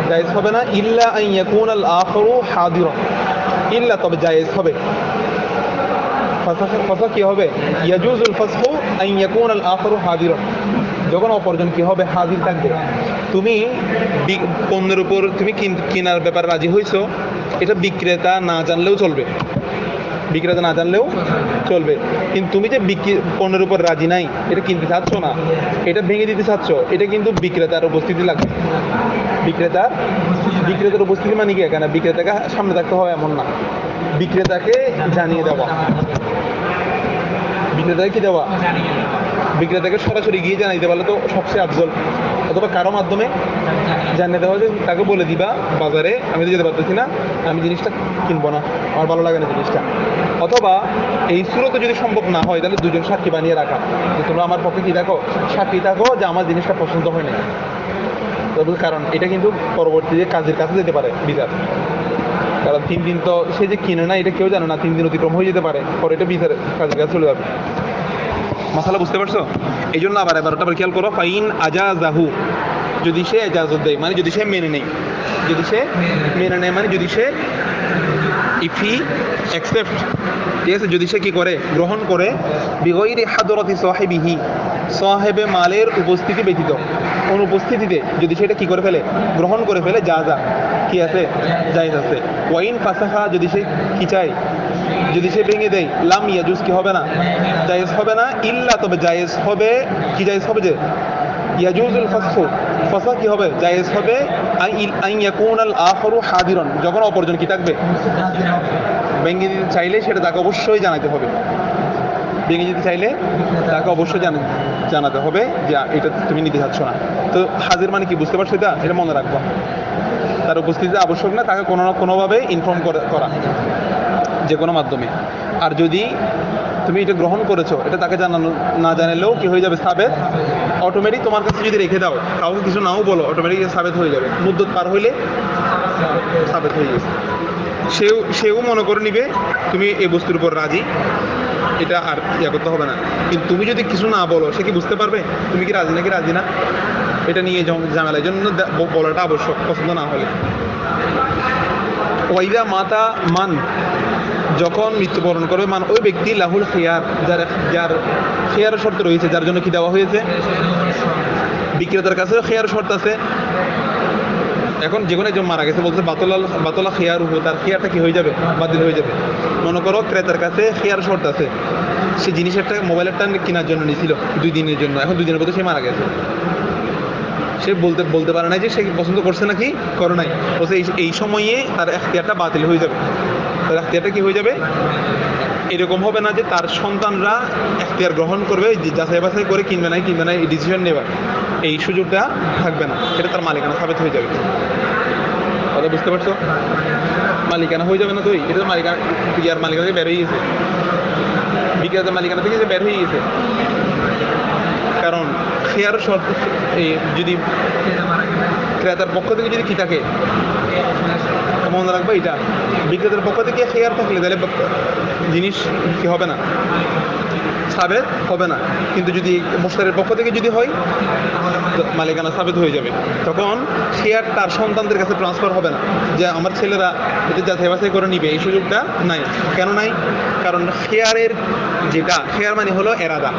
জায়েজ হবে না, ইল্লা আন ইয়াকুন আল আখরু হাদিরা, ইল্লা তবে জায়েজ হবে। ফাসাখ কি হবে, ইয়াজুজুল ফাসখু আন ইয়াকুন আল আখরু হাদিরা, যখন অপরজন কি হবে, হাজির থাকবে। তুমি পণ্যের উপর তুমি কেনার ব্যাপারে রাজি হয়েছো, এটা বিক্রেতা না জানলেও চলবে, বিক্রেতা না জানলেও চলবে। কিন্তু তুমি যে পণ্যের উপর রাজি নাই, এটা কিনতে চাচ্ছ না, এটা ভেঙে দিতে চাচ্ছ, এটা কিন্তু বিক্রেতার উপস্থিতি লাগবে। বিক্রেতার উপস্থিতি মানে কি, এখানে বিক্রেতাকে সামনে থাকতে হয় এমন না, বিক্রেতাকে জানিয়ে দেওয়া, বিক্রেতাকে কি দেওয়া, বিক্রেতাকে সরাসরি গিয়ে জানাইতে পারলে তো সবচেয়ে আফজল, অথবা কারো মাধ্যমে জানিয়ে দেওয়া যে তাকে বলে দিবা বাজারে আমি তো যেতে পারতেছি না, আমি জিনিসটা কিনবো না, আমার ভালো লাগে না জিনিসটা। অথবা এই সুরতে যদি সম্ভব না হয় তাহলে 2জন সাক্ষী বানিয়ে রাখা, যে তোমরা আমার পক্ষে কি দেখো, সাক্ষী থাকো যে আমার জিনিসটা পছন্দ হয় না। কারণ এটা কিন্তু পরবর্তীতে কাজের কাছে যেতে পারে বিচার, কারণ 3 দিন তো সে যে কিনে না এটা কেউ জানে না, 3 দিন অতিক্রম হয়ে যেতে পারে, পরে এটা বিচার কাজের কাছে চলে যাবে। মশালা বুঝতে পারছো? এই জন্য আবার খেয়াল করো, ফাইন আজাজাহু, যদি সে এজাজত দেয় মানে যদি সে মেনে নেয়, যদি সে মেনে নেয় মানে যদি সে ইফ হি অ্যাকসেপ্ট, ঠিক আছে, যদি সে কি করে, গ্রহণ করে, বিগৈরি হাদরতি সাহিবিহি, সাহেবে মালের উপস্থিতি ব্যতীত, অনুপস্থিতিতে যদি সেটা কি করে ফেলে, গ্রহণ করে ফেলে, যা কি আছে, জায়েজ আছে। ওয়াইন ফাসাখা, যদি সে কি চায়, যদি সে ভেঙে দেয়, লাম ইয়াজুজ কি হবে না, জায়েজ হবে না, ইল্লা তবে জায়েজ হবে, কি জায়েজ হবে, যে ইয়াজুজুল ফাসখু, ফাসা কি হবে, জায়েজ হবে, আন ইয়াকুনাল আখরু হাদিরান, যখন অপরজন কি থাকবে, ভেঙে দিতে চাইলে সেটা তাকে অবশ্যই জানাতে হবে, ভেঙে দিতে চাইলে তাকে অবশ্যই জানাতে হবে যে এটা তুমি নিতে চাচ্ছ না। তো হাজির মানে কি, বুঝতে পারছো? এটা মনে রাখবা, তার উপস্থিতিতে আবশ্যক না, তাকে কোনো না কোনোভাবে ইনফর্ম করা যে কোনো মাধ্যমে। আর যদি তুমি এটা গ্রহণ করেছো, এটা তাকে না জানালেও কি হয়ে যাবে, সাবেত অটোমেটিক। তোমার কাছে যদি রেখে দাও, কাউকে কিছু নাও বলো, অটোমেটিক সাবেত হয়ে যাবে, মুদ্দত পার হইলে সাবেত হয়ে গেছে। সেও মনে করে নিবে তুমি এই বস্তুর উপর রাজি, এটা আর করতে হবে না। কিন্তু তুমি যদি কিছু না বলো, সে কি বুঝতে পারবে তুমি কি রাজি নাকি রাজি না, এটা নিয়ে ঝামেলা, এই জন্য বলাটা আবশ্যক, পছন্দ না হলে। ওয়াইদা মাতা মান, যখন মৃত্যুবরণ করবে মান, ওই ব্যক্তি লাহুল খিয়ার, যার খিয়ারের শর্ত রয়েছে, যার জন্য কি দেওয়া হয়েছে, বিক্রেতার কাছেও খিয়ার শর্ত আছে। এখন যে কোনো একজন মারা গেছে, বলছে বাতলা খিয়ার উপর, তার খিয়ারটা কি হয়ে যাবে, বাতিল হয়ে যাবে। মনে করো ক্রেতার কাছে খিয়ার শর্ত আছে, সে জিনিসের মোবাইলের টান কেনার জন্য নিয়েছিল 2 দিনের জন্য, এখন 2 দিনের মধ্যে সে মারা গেছে, সে বলতে পারে না যে সে পছন্দ করছে নাকি করে নাই, বলছে এই সময়ে তার এখতিয়ারটা বাতিল হয়ে যাবে, তার এখতিয়ারটা কি হয়ে যাবে, এরকম হবে না যে তার সন্তানরা এখতিয়ার গ্রহণ করবে, যে যাচাই বাছাই করে কিনবে না এই ডিসিশন নেবার এই সুযোগটা থাকবে না, এটা তার মালিকানা সাবিত হয়ে যাবে। কথা বুঝতে পারছো? মালিকানা হয়ে যাবে না তো, এটা তো মালিকানা, ইয়ার মালিকানা থেকে বের হয়ে গেছে, বিক্রেতার মালিকানা থেকে যে বের হয়ে গেছে। কারণ খেয়ার শর্ত এই যদি ক্রেতার পক্ষ থেকে যদি কি থাকে, মনে রাখবে এটা, বিক্রেতার পক্ষ থেকে খেয়ার থাকলে তাহলে জিনিস কি হবে না, সাবেত হবে না। কিন্তু যদি মুশতারির পক্ষ থেকে যদি হয়, মালিকানা সাবেত হয়ে যাবে। তখন শেয়ার তার সন্তানদের কাছে ট্রান্সফার হবে না, যে আমার ছেলেরা এটা যাচাই বাছাই করে নিবে, এই সুযোগটা নাই। কেন নাই? কারণ শেয়ারের যেটা, শেয়ার মানে হলো এরাদা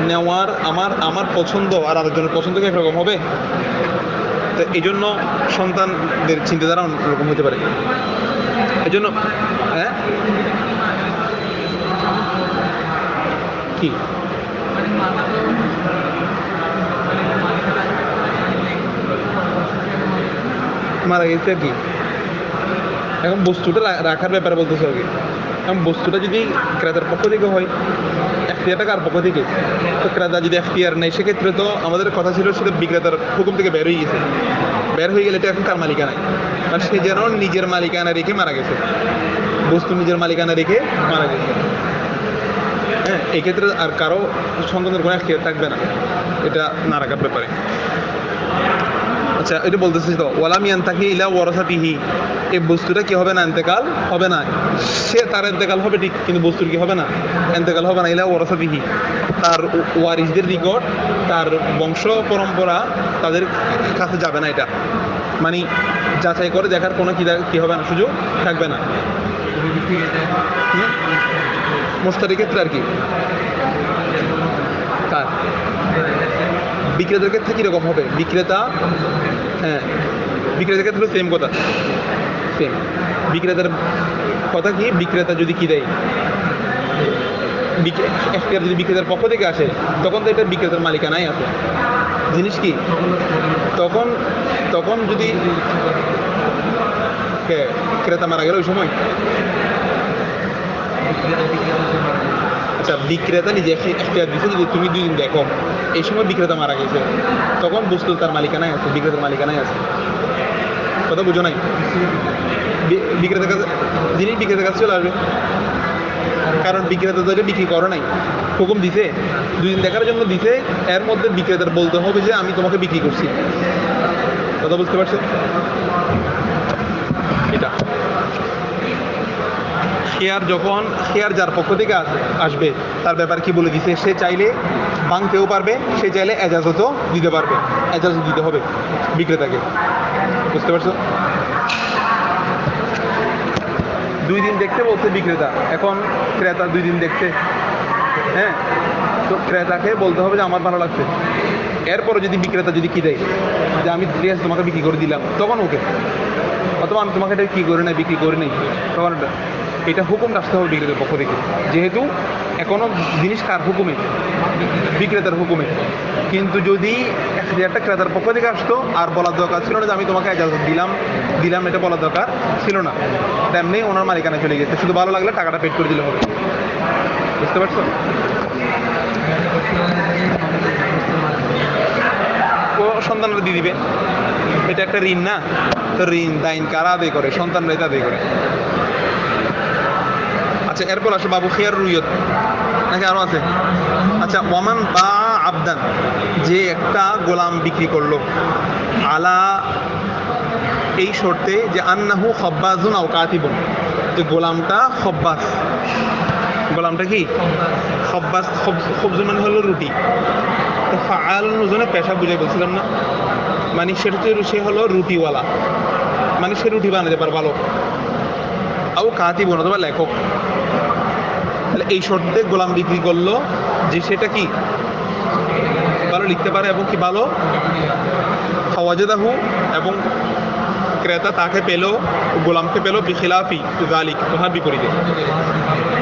নেওয়ার, আমার পছন্দ আর আরেকজনের পছন্দ কি একরকম হবে? তো এই জন্য সন্তানদের চিন্তাধারা অন্যরকম হতে পারে। এই জন্য হ্যাঁ কি মারা গেছে কি, এখন বস্তুটা রাখার ব্যাপারে বলতেছে আর কি। এখন বস্তুটা যদি ক্রেতার পক্ষ থেকে হয়, এখতিয়ারটা কার পক্ষ থেকে? তো ক্রেতা যদি এখতিয়ার নেই, সেক্ষেত্রে তো আমাদের কথা ছিল সেটা বিক্রেতার হুকুম থেকে বের হয়ে গেছে। বের হয়ে গেলে এটা এখন কার মালিকানায়? মানে সে যেন নিজের মালিকানা রেখে মারা গেছে, বস্তু নিজের মালিকানা রেখে মারা গেছে। হ্যাঁ, এই ক্ষেত্রে আর কারো সন্তানের কোনো এখতিয়ার থাকবে না, এটা না রাখার ব্যাপারে। আচ্ছা, এটা বলতেছি তো, ওয়ালাম ইয়ানতাহি ইলা ওয়ারাসাতিহি, এই বস্তুটা কি হবে না, ইন্তেকাল হবে না। সে তার ইন্তেকাল হবে ঠিক, কিন্তু বস্তুর কি হবে না, ইন্তেকাল হবে না। ইলা ওয়ারাসাতিহি, তার ওয়ারিসদের নিকট, তার বংশ পরম্পরা তাদের কাছে যাবে না। এটা মানে যাচাই করে দেখার কোনো কি হবে না, সুযোগ থাকবে না। মুশতারির ক্ষেত্রে আর কি, কার বিক্রেতার ক্ষেত্রে কীরকম হবে? বিক্রেতা, হ্যাঁ, বিক্রেতার ক্ষেত্রে সেম কথা, সেম বিক্রেতার কথা কি, বিক্রেতা যদি কি দেয়, এখতিয়ার যদি বিক্রেতার পক্ষ থেকে আসে, তখন তো এটা বিক্রেতার মালিকানায় আছে জিনিস কি। তখন যদি ক্রেতা মারা গেল ওই সময়, আচ্ছা, বিক্রেতা নিজে এখতিয়ার দিচ্ছে, যদি তুমি 2 দিন দেখো, এই সময় বিক্রেতা মারা গেছে, তখন বস্তু তার মালিকানায় আছে, বিক্রেতার মালিকানায় আছে। কথা বুঝো নাই? বিক্রেতার কাছে জিনিস বিক্রেতার কাছে চলে আসবে, কারণ বিক্রেতা তো এটা বিক্রি করে নাই, হুকুম দিছে, 2 দিন দেখার জন্য দিছে। এর মধ্যে বিক্রেতার বলতে হবে যে আমি তোমাকে বিক্রি করছি। কথা বুঝতে পারছো? এটা শেয়ার যার পক্ষ থেকে আসবে, তার ব্যাপার কি বলে দিছে, সে চাইলে ভাঙতেও পারবে, সে চাইলে এজাজতও দিতে পারবে, এজাজত দিতে হবে বিক্রেতাকে। বুঝতে পারছো? 2 দিন দেখতে বলছে বিক্রেতা, এখন ক্রেতা 2 দিন দেখছে, হ্যাঁ, তো ক্রেতাকে বলতে হবে যে আমার ভালো লাগছে। এরপরে যদি বিক্রেতা যদি কি দেয়, যে আমি তোমাকে বিক্রি করে দিলাম, তখন ওকে, অথবা আমি তোমাকে এটা বিক্রি করে নেই, তখন এটা হুকুম আসতে হবে বিক্রেতার পক্ষ থেকে, যেহেতু এখনো জিনিস কার হুকুমে, বিক্রেতার হুকুমে। কিন্তু যদি একটা ক্রেতার পক্ষ থেকে আসতো, আর বলার দরকার ছিল না যে আমি তোমাকে এজাজত দিলাম, এটা বলার দরকার ছিল না, তেমনি ওনার মালিকানা চলে গেছে, শুধু ভালো লাগলে টাকাটা পেড করে দিলে হবে। বুঝতে পারছো? ও সন্তানরা দিয়ে দিবে, এটা একটা ঋণ না, তো ঋণ দাইন কারা আদায় করে? সন্তানরাই আদায় করে। আচ্ছা, এরপর আসো বাবু খিয়ার রুইয়ত, নাকি আরো আছে? আচ্ছা, ওয়ামান বা আবদান, যে একটা গোলাম বিক্রি করলো, আলা এই শর্তে যে আন্নাহু খব্বাজুন আও কাতিবুন, যে গোলামটা খব্বাস, গোলামটা কি খব্বাস, খবজুন মানে হলো রুটি, তো ফাআল ওজনে পেশা বুঝাই বলছিলাম না, মানে সেটা সে হলো রুটিওয়ালা, মানে সে রুটি বানাতে পারে ভালো, আও কাতিবুন অথবা লেখক। তাহলে এই শর্তে গোলাম বিক্রি করলো যে সেটা কি ভালো লিখতে পারে এবং কি ভালো ফাওয়াজাদাহু, এবং ক্রেতা তাকে পেল, গোলামকে পেল বিখিলাফি যালিক, তাহার বিপরীতে,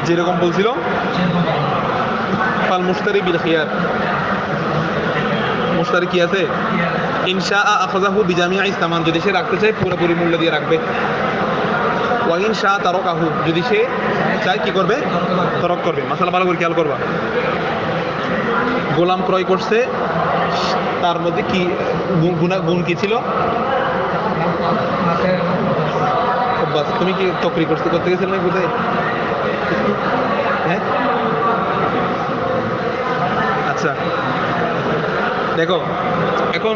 যেরকম বলছিল ফাল মুশতারি বিল খিয়ার, মুশতারি কি আছে, ইনশা আখাযাহু বিজামিআ ইসতামান, যদি সে রাখতে চায় পুরোপুরি মূল্য দিয়ে রাখবে, ওয়াইন শাহ তারকাহু, যদি সে চায় কি করবে, তরক করবে। মাসালা ভালো করে খেয়াল করবা। গোলাম ক্রয় করছে, তার মধ্যে কি গুণ কি ছিল? বাস, তুমি কি তকরি করতে গেছিলে নাকি কোথায়? হ্যাঁ, আচ্ছা দেখো, এখন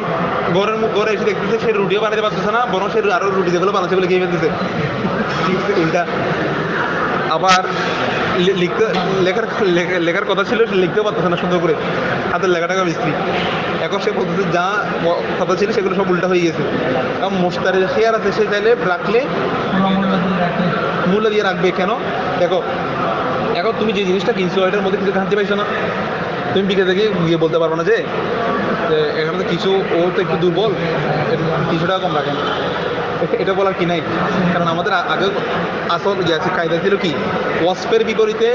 ঘরে এসে দেখতেছে সে রুটিও বানাতে পারতেছে না, বরং সে আরো রুটি যেগুলো বানাচ্ছে বলে খেয়ে ফেলতেছে। উল্টা। আবার লেখার কথা ছিল, সে লিখতেও পারতেছে না সুন্দর করে, হাতের লেখাটাকে মিস্ত্রি। এখন সে বলতেছে যা কথা ছিল সেগুলো সব উল্টা হয়ে গেছে। এবং মোস্তারের শেয়ার আছে, সে চাইলে রাখলে মূল্য দিয়ে রাখবে। কেন? দেখো, এখন তুমি যে জিনিসটা কিনছো এটার মধ্যে কিছু খানতে পাইছো না, তুমি বিকেলে গিয়ে বলতে পারবো না যে এখানে তো কিছু, ও তো একটু দুর্বল, কিছু টাকা কম রাখেন, এটা বলার কি নাই। কারণ আমাদের আগে আসল আছে কায়দা ছিল কি, ওয়াসফের বিপরীতে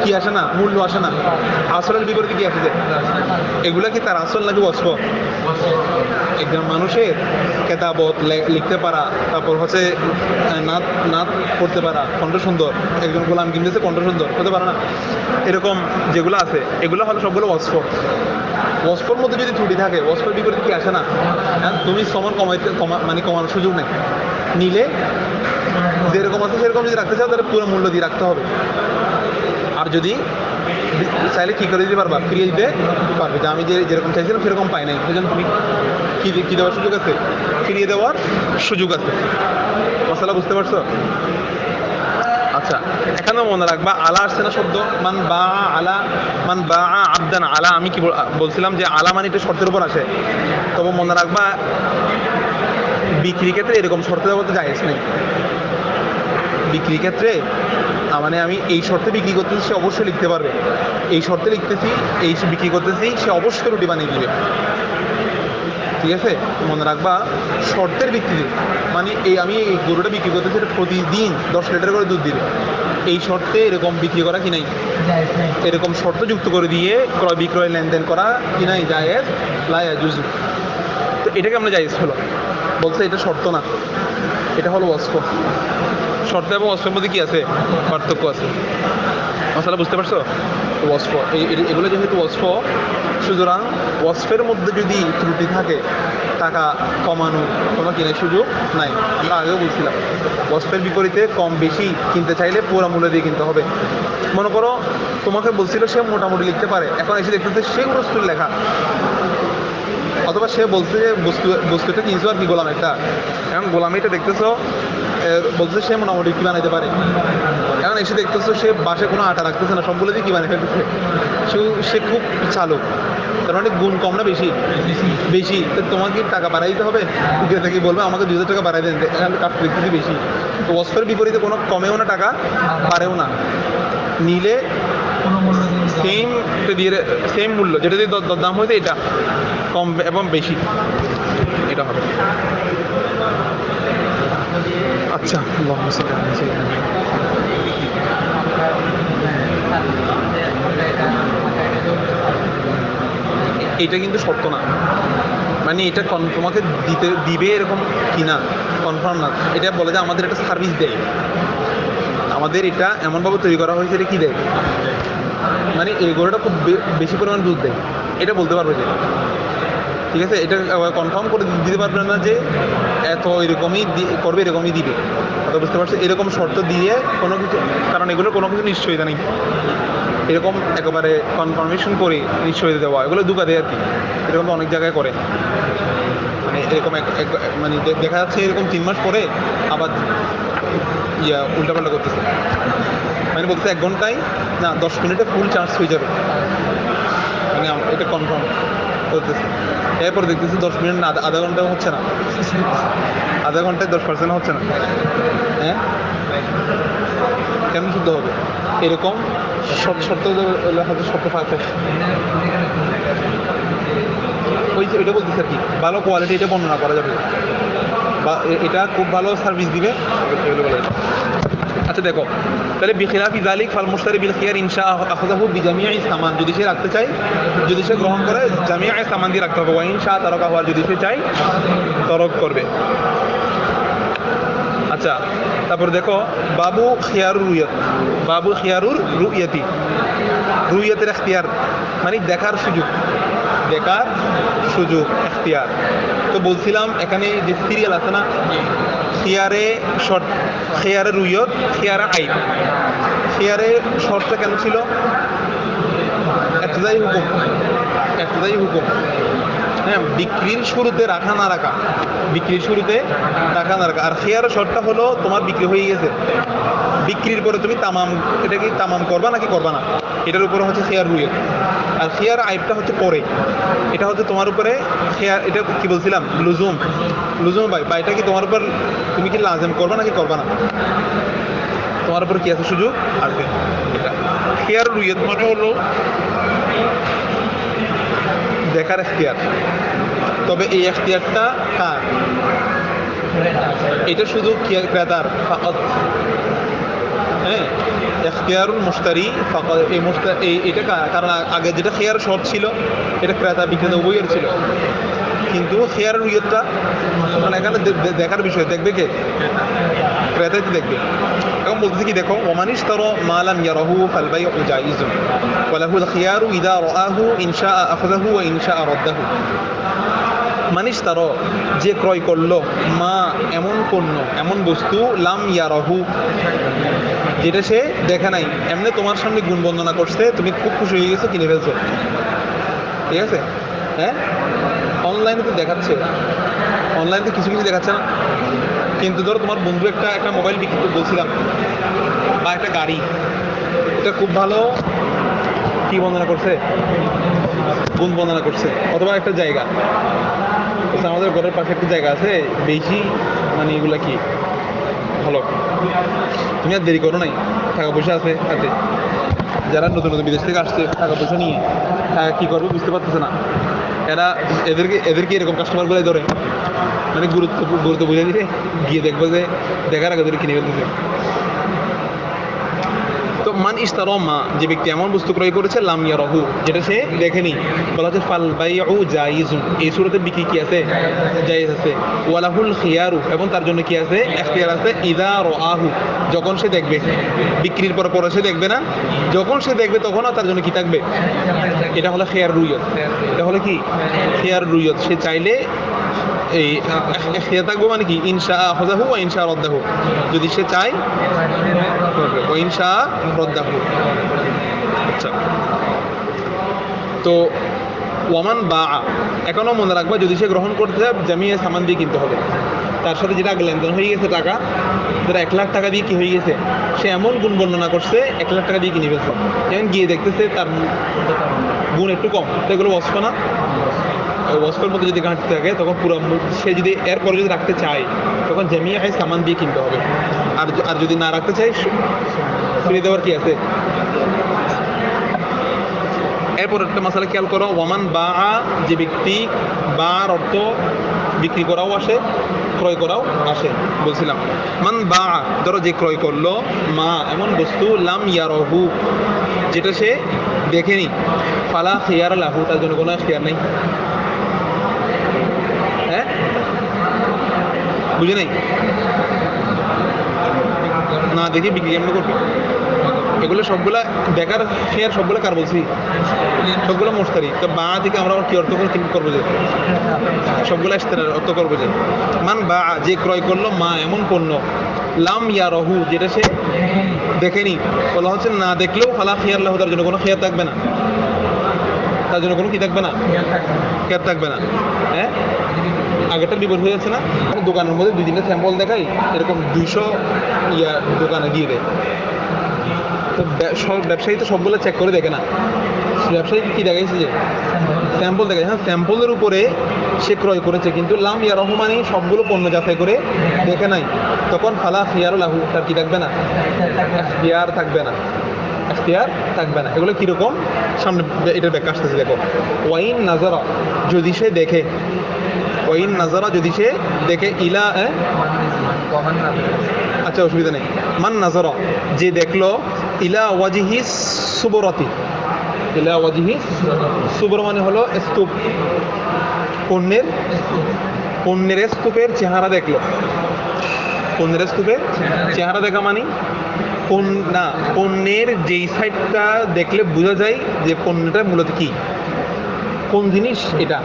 কি আসে না, মূল্য আসে না। আসলের বিপরীতে কি আসে যায়? এগুলা কি তার আসল নাকি ওয়াসফ? একজন মানুষের কেতাবত লিখতে পারা, তারপর হচ্ছে নাত করতে পারা, কণ্ঠ সুন্দর, একজন গোলাম কিনতেছে কণ্ঠ সুন্দর হতে পারে না, এরকম যেগুলো আছে এগুলো হলো সবগুলো ওয়াসফ। ওয়াসফের মধ্যে যদি ত্রুটি থাকে, ওয়াসফের বিপরীতে কি আসে না? তুমি সমান কমানোর সুযোগ নেই। নিলে যেরকম আছে সেরকম যদি রাখতে চাও তাহলে পুরো মূল্য দিয়ে রাখতে হবে। আর যদি চাইলে কি করে দিতে পারবা, ফিরিয়ে দিতে পারবে, যে আমি যেরকম চাইছিলাম সেরকম পাই নাই, সেজন্য তুমি কি দেওয়ার সুযোগ আছে, ফিরিয়ে দেওয়ার সুযোগ আছে। মশলা বুঝতে পারছো? আচ্ছা, এখানে মনে রাখবা আলা আসছে না শব্দ, মান বা আলা, মান বা আবদান আলা। আমি কি বলছিলাম যে আলা মানে এটা শর্তের উপর আসে। তবে মনে রাখবা বিক্রির ক্ষেত্রে এরকম শর্তে দেওয়া বলতে জায়েজ নেই। বিক্রির ক্ষেত্রে মানে আমি এই শর্তে বিক্রি করতেছি, সে অবশ্যই লিখতে পারবে, এই শর্তে লিখতেছি, এই বিক্রি করতেছি, সে অবশ্যই রুটি বানিয়ে দিবে। ঠিক আছে, মনে রাখবা শর্তের ভিত্তিতে, মানে আমি এই গরুটা বিক্রি করতেছি, এটা প্রতিদিন 10 লিটার করে দুধ দিবে, এই শর্তে এরকম বিক্রি করা কি নাই, এরকম শর্ত যুক্ত করে দিয়ে ক্রয় বিক্রয় লেনদেন করা কি নাই, জায়েজ লা ইয়াজুজু। তো এটাকে আমরা জায়েজ হলো বলছে, এটা শর্ত না, এটা হলো ওয়াসফ। শর্ত এবং ওয়াসফের মধ্যে কি আছে, পার্থক্য আছে। মশলা বুঝতে পারছো? ওয়াসফ, এগুলো যেহেতু ওয়াসফ, সুতরাং ওয়াসফের মধ্যে যদি ত্রুটি থাকে, টাকা কমানো কোনো কেনার সুযোগ নাই। আমরা আগেও বলছিলাম ওয়াসফের বিপরীতে কম বেশি কিনতে চাইলে পুরো মূল্য দিয়ে কিনতে হবে। মনে করো তোমাকে বলছিল সে মোটামুটি লিখতে পারে, এখন এসে দেখতেছে সে বস্তুর লেখা, অথবা সে বলছে যে বস্তুটা কিনছো আর কি গোলাম একটা, এখন গোলামিটা দেখতেছো বলছে সে মোটামুটি কি বানাইতে পারে, এখন এসে দেখতেছো সে বাসে কোনো আটা রাখতেছে না, সবগুলো দিয়ে কি বানিয়ে ফেলতেছে, সে খুব চালক, তার মানে গুণ কম না বেশি? বেশি। তো তোমাকে টাকা বাড়াই দিতে হবে, ক্রেতা কি বলবে আমাকে 2000 টাকা বাড়াই দেন, এখানে কাঠ দেখতেছি বেশি। তো ওয়াসফের বিপরীতে কোনো কমেও না টাকা বাড়েও না, নিলে সেম মূল্য, যেটা দিয়ে দাম হয়েছে এটা কম এবং বেশি, এটা হবে। আচ্ছা, এটা কিন্তু সত্য না, মানে এটা তোমাকে দিবে এরকম কিনা কনফার্ম না। এটা বলে যে আমাদের একটা সার্ভিস দেয়, আমাদের এটা এমনভাবে তৈরি করা হয়েছে, এটা কি দেয়, মানে এই গরুটা খুব বেশি পরিমাণ দুধ দেয়, এটা বলতে পারবে যে, ঠিক আছে, এটা কনফার্ম করে দিতে পারবে না যে এত এরকমই করবে, এরকমই দিবে। কথা বুঝতে পারছো? এরকম শর্ত দিয়ে কোনো কিছু, কারণ এগুলো কোনো কিছু নিশ্চয়তা নেই, এরকম একেবারে কনফার্মেশন করে নিশ্চয়তা দেওয়া, এগুলো দুকা দেয় আর কি, এরকম অনেক জায়গায় করে। মানে এরকম মানে দেখা যাচ্ছে এরকম 3 মাস পরে আবার উল্টাপাল্টা করতেছে, মানে বলতে 1 ঘন্টায় না 10 মিনিটে ফুল চার্জ হয়ে যাবে, মানে এটা কনফার্ম করতেছে। এরপর দেখতেছি 10 মিনিট না, আধা ঘন্টাও হচ্ছে না, আধা ঘন্টায় 10% হচ্ছে না। হ্যাঁ, কেমন শুদ্ধ হবে? এরকম শর্ত হয়তো শর্ত পাচ্ছে ওই যে, এটা বলতেছে আর কি, ভালো কোয়ালিটি এটা বর্ণনা করা যাবে, বা এটা খুব ভালো সার্ভিস দিবে, এগুলো বলে। আচ্ছা দেখো, তাহলে বিখিলাফি যালিক ফাল মুশতারি বিল খিয়ার ইনশা আখাযাহু বিজামিই সামান, যদি সে রাখতে চায়, যদি সে গ্রহণ করে জামিই সামান দিয়ে রাখতে হবে, ওয়া ইনশা তারাকাহু, যদি সে চায় তরক করবে। আচ্ছা। আচ্ছা, তারপর দেখো বাবু খিয়ারুর রুইয়ত, বাবু খিয়ারুর রুইয়তি, রুইয়তের এখতিয়ার মানে দেখার সুযোগ, দেখার সুযোগ এখতিয়ার। তো বলছিলাম এখানে যে সিরিয়াল আছে না, খিয়ারে শর্ট, খিয়ারে রুইয়ত, খিয়ারে আইব। খিয়ারে শর্টটা কেন ছিল? এতদাই হুকুম, এতদাই হুকুম। হ্যাঁ, বিক্রির শুরুতে রাখা না রাখা, বিক্রির শুরুতে রাখা না রাখা। আর খিয়ারের শর্টটা হলো তোমার বিক্রি হয়ে গেছে, বিক্রির পরে তুমি তামাম, এটা কি তামাম করবা নাকি করবা না, এটার উপরে হচ্ছে খিয়ার রুইয়ত। আর খিয়ার আইবটা হচ্ছে পরে, এটা হচ্ছে তোমার উপরে খিয়ার, এটা কি বলছিলাম লুজুম, লুজুম বা এটা কি তোমার উপর, তুমি কি লাজেম করবা নাকি করবা না, তোমার উপর কি আছে সুযোগ আসবে। খিয়ার রুইয়ত মানে হলো দেখার এখতিয়ার, তবে এই এখতিয়ারটা কার? এটা শুধু ক্রেতার ফাকাত। হ্যাঁ, এখতিয়ারুল মুশতারি ফাকাত, এটা কারণ আগে যেটা খিয়ার শর্ট ছিল এটা ক্রেতা বিক্রেতা উভয়ের ছিল, কিন্তু খিয়ার রুইয়তটা মানে এখানে দেখার বিষয়, দেখবে কে? ক্রেতাই তো দেখবে। এখন বলতেছি কি, দেখো ওমানিশ তারা মালাম ইয়ারাহু ফাল বাইউ জাইজুন ওয়া লাহুল খিয়ারু ইযা রাআহু ইন শাআ আখাযাহু ওয়া ইন শাআ রাদ্দাহু। মানিশ তারা, যে ক্রয় করলো, মা এমন পণ্য, এমন বস্তু, লাম ইয়ারাহু যেটা সে দেখে নাই, এমনি তোমার সামনে গুণ বর্ণনা করছে, তুমি খুব খুশি হয়ে গেছো, কিনে ফেলছো, ঠিক আছে? হ্যাঁ, অনলাইনে তো দেখাচ্ছে, অনলাইনে তো কিছু কিছু দেখাচ্ছে না, কিন্তু ধরো তোমার বন্ধু একটা মোবাইল বিক্রি করতে বলছিলাম, বা একটা গাড়ি, এটা খুব ভালো কি বর্ণনা করছে, গুণ বর্ণনা করছে, অথবা একটা জায়গা, আমাদের ঘরের পাশে একটা জায়গা আছে, বেশি মানে এগুলা কি ভালো, তুমি আর দেরি করো নাই, টাকা পয়সা আছে হাতে, যারা নতুন নতুন বিদেশ থেকে আসছে টাকা পয়সা নিয়ে কি করবে বুঝতে পারতেছে না, এদেরকে এরকম কাস্টমারগুলো ধরে, মানে গুরুত্ব বুঝে দিলে গিয়ে দেখবো যে দেখার আগে ধরে কিনে ফেলতেছে। তো মান ইশতারা মা, যে ব্যক্তি এমন বস্তু ক্রয় করেছে, লাম ইয়ারাহু যেটা সে দেখেনি, বলা হচ্ছে ফাল বাইউ জাইজুন, এই সূরাতে বিক্রি কি আছে? জায়েজ আছে। ওয়ালাহুল খিয়ারু, এবং তার জন্য কি আছে? ইখতিয়ার আছে। ইযা রাআহু, যখন সে দেখবে, বিক্রির পরে সে দেখবে না, যখন সে দেখবে তখন তার জন্য কি থাকবে? এটা হলো খিয়ার রুইয়ত, এটা হলো কি খিয়ার রুইয়ত। সে চাইলে এই খিয়ার থাকবে, মানে কি ইনশা আখাযাহু ওয়া ইনশা রাদ্দাহু, যদি সে চায় ওয়া ইনশা রাদ্দাহু। আচ্ছা, তো ওয়ামান বা, এখনও মনে রাখবা যদি সে গ্রহণ করতে চায় জামিয়া সামান দিয়ে কিনতে হবে, তার সাথে যেটা আগে লেনদেন হয়ে গেছে টাকা, যেটা 1 লাখ টাকা দিয়ে কি হয়ে গেছে, সে এমন গুণ বর্ণনা করছে 1 লাখ টাকা দিয়ে কিনে ফেলছে, যেমন গিয়ে দেখতেছে তার গুণ একটু কম, তো এগুলো ওয়াসফ না, ওয়াসফের মধ্যে যদি ঘাটতে থাকে তখন পুরো, সে যদি এরপরে যদি রাখতে চায় তখন জামিয়া সামান দিয়ে কিনতে হবে, আর যদি না রাখতে চায় ফিরে দেওয়ার কি আছে। এরপর একটা মশালা খেয়াল করো, ওয়ামান বা, যে ব্যক্তি, বার অর্থ বিক্রি করাও আসে, ক্রয় করাও আসে, বলছিলাম মান বা, ধরো যে ক্রয় করলো, মা এমন বস্তু, লাম ইয়ারাহু যেটা সে দেখেনি, ফালা খিয়ার লাহু, তার জন্য কোনো খিয়ার নেই। হ্যাঁ, বুঝে নেই, না দেখে বিক্রি কেমন করবি? এগুলো সবগুলা দেখার শেয়ার, সবগুলো কার বলছি? সবগুলো মুশতারি। তো বা থেকে আমরা কি অর্থ করবো যে সবগুলো ইশতেরার অর্থ করবো যে মান বা, যে ক্রয় করলো, মা এমন পণ্য, লাম ইয়ারাহু যেটা সে দেখেনি, বলা হচ্ছে না দেখলেও ফালা খিয়ার লাহু, তার জন্য কোনো খিয়ার থাকবে না, তার জন্য কোনো কি থাকবে না, খিয়ার থাকবে না। হ্যাঁ, আগেরটা বিপদ হয়ে যাচ্ছে না, দোকানের মধ্যে 2-3টা স্যাম্পল দেখাই, এরকম 200 দোকানে দিয়ে দেয়, তো সব ব্যবসায়ী তো সবগুলো চেক করে দেখে না, ব্যবসায়ী কি দেখাইছে যে স্যাম্পল দেখায়, হ্যাঁ স্যাম্পলের উপরে সে ক্রয় করেছে, কিন্তু লাম ইয়া রহমানি সবগুলো পণ্য যাচাই করে দেখে নাই, তখন ফালা খিয়ার লাহু, তার কি থাকবে না, খিয়ার থাকবে না, এখতিয়ার থাকবে না। এগুলো কীরকম, সামনে এটার ব্যাখ্যা আসতেছে, দেখো ওয়াইন নাজারা, যদি সে দেখে, ওয়াইন নাজারা যদি সে দেখে, ইলা, আচ্ছা অসুবিধা নেই, মান নাজারা যে দেখলো, ইলা ওয়াজিহি সুবরতি, ইলা ওয়াজিহি সুবর মানে হলো স্তূপ, পণ্যের স্তূপের চেহারা দেখলো, পণ্যের স্তূপের চেহারা দেখা মানে না, পণ্যের যেই সাইডটা দেখলে বোঝা যায় যে পণ্যটা মূলত কি, কোন জিনিস এটা,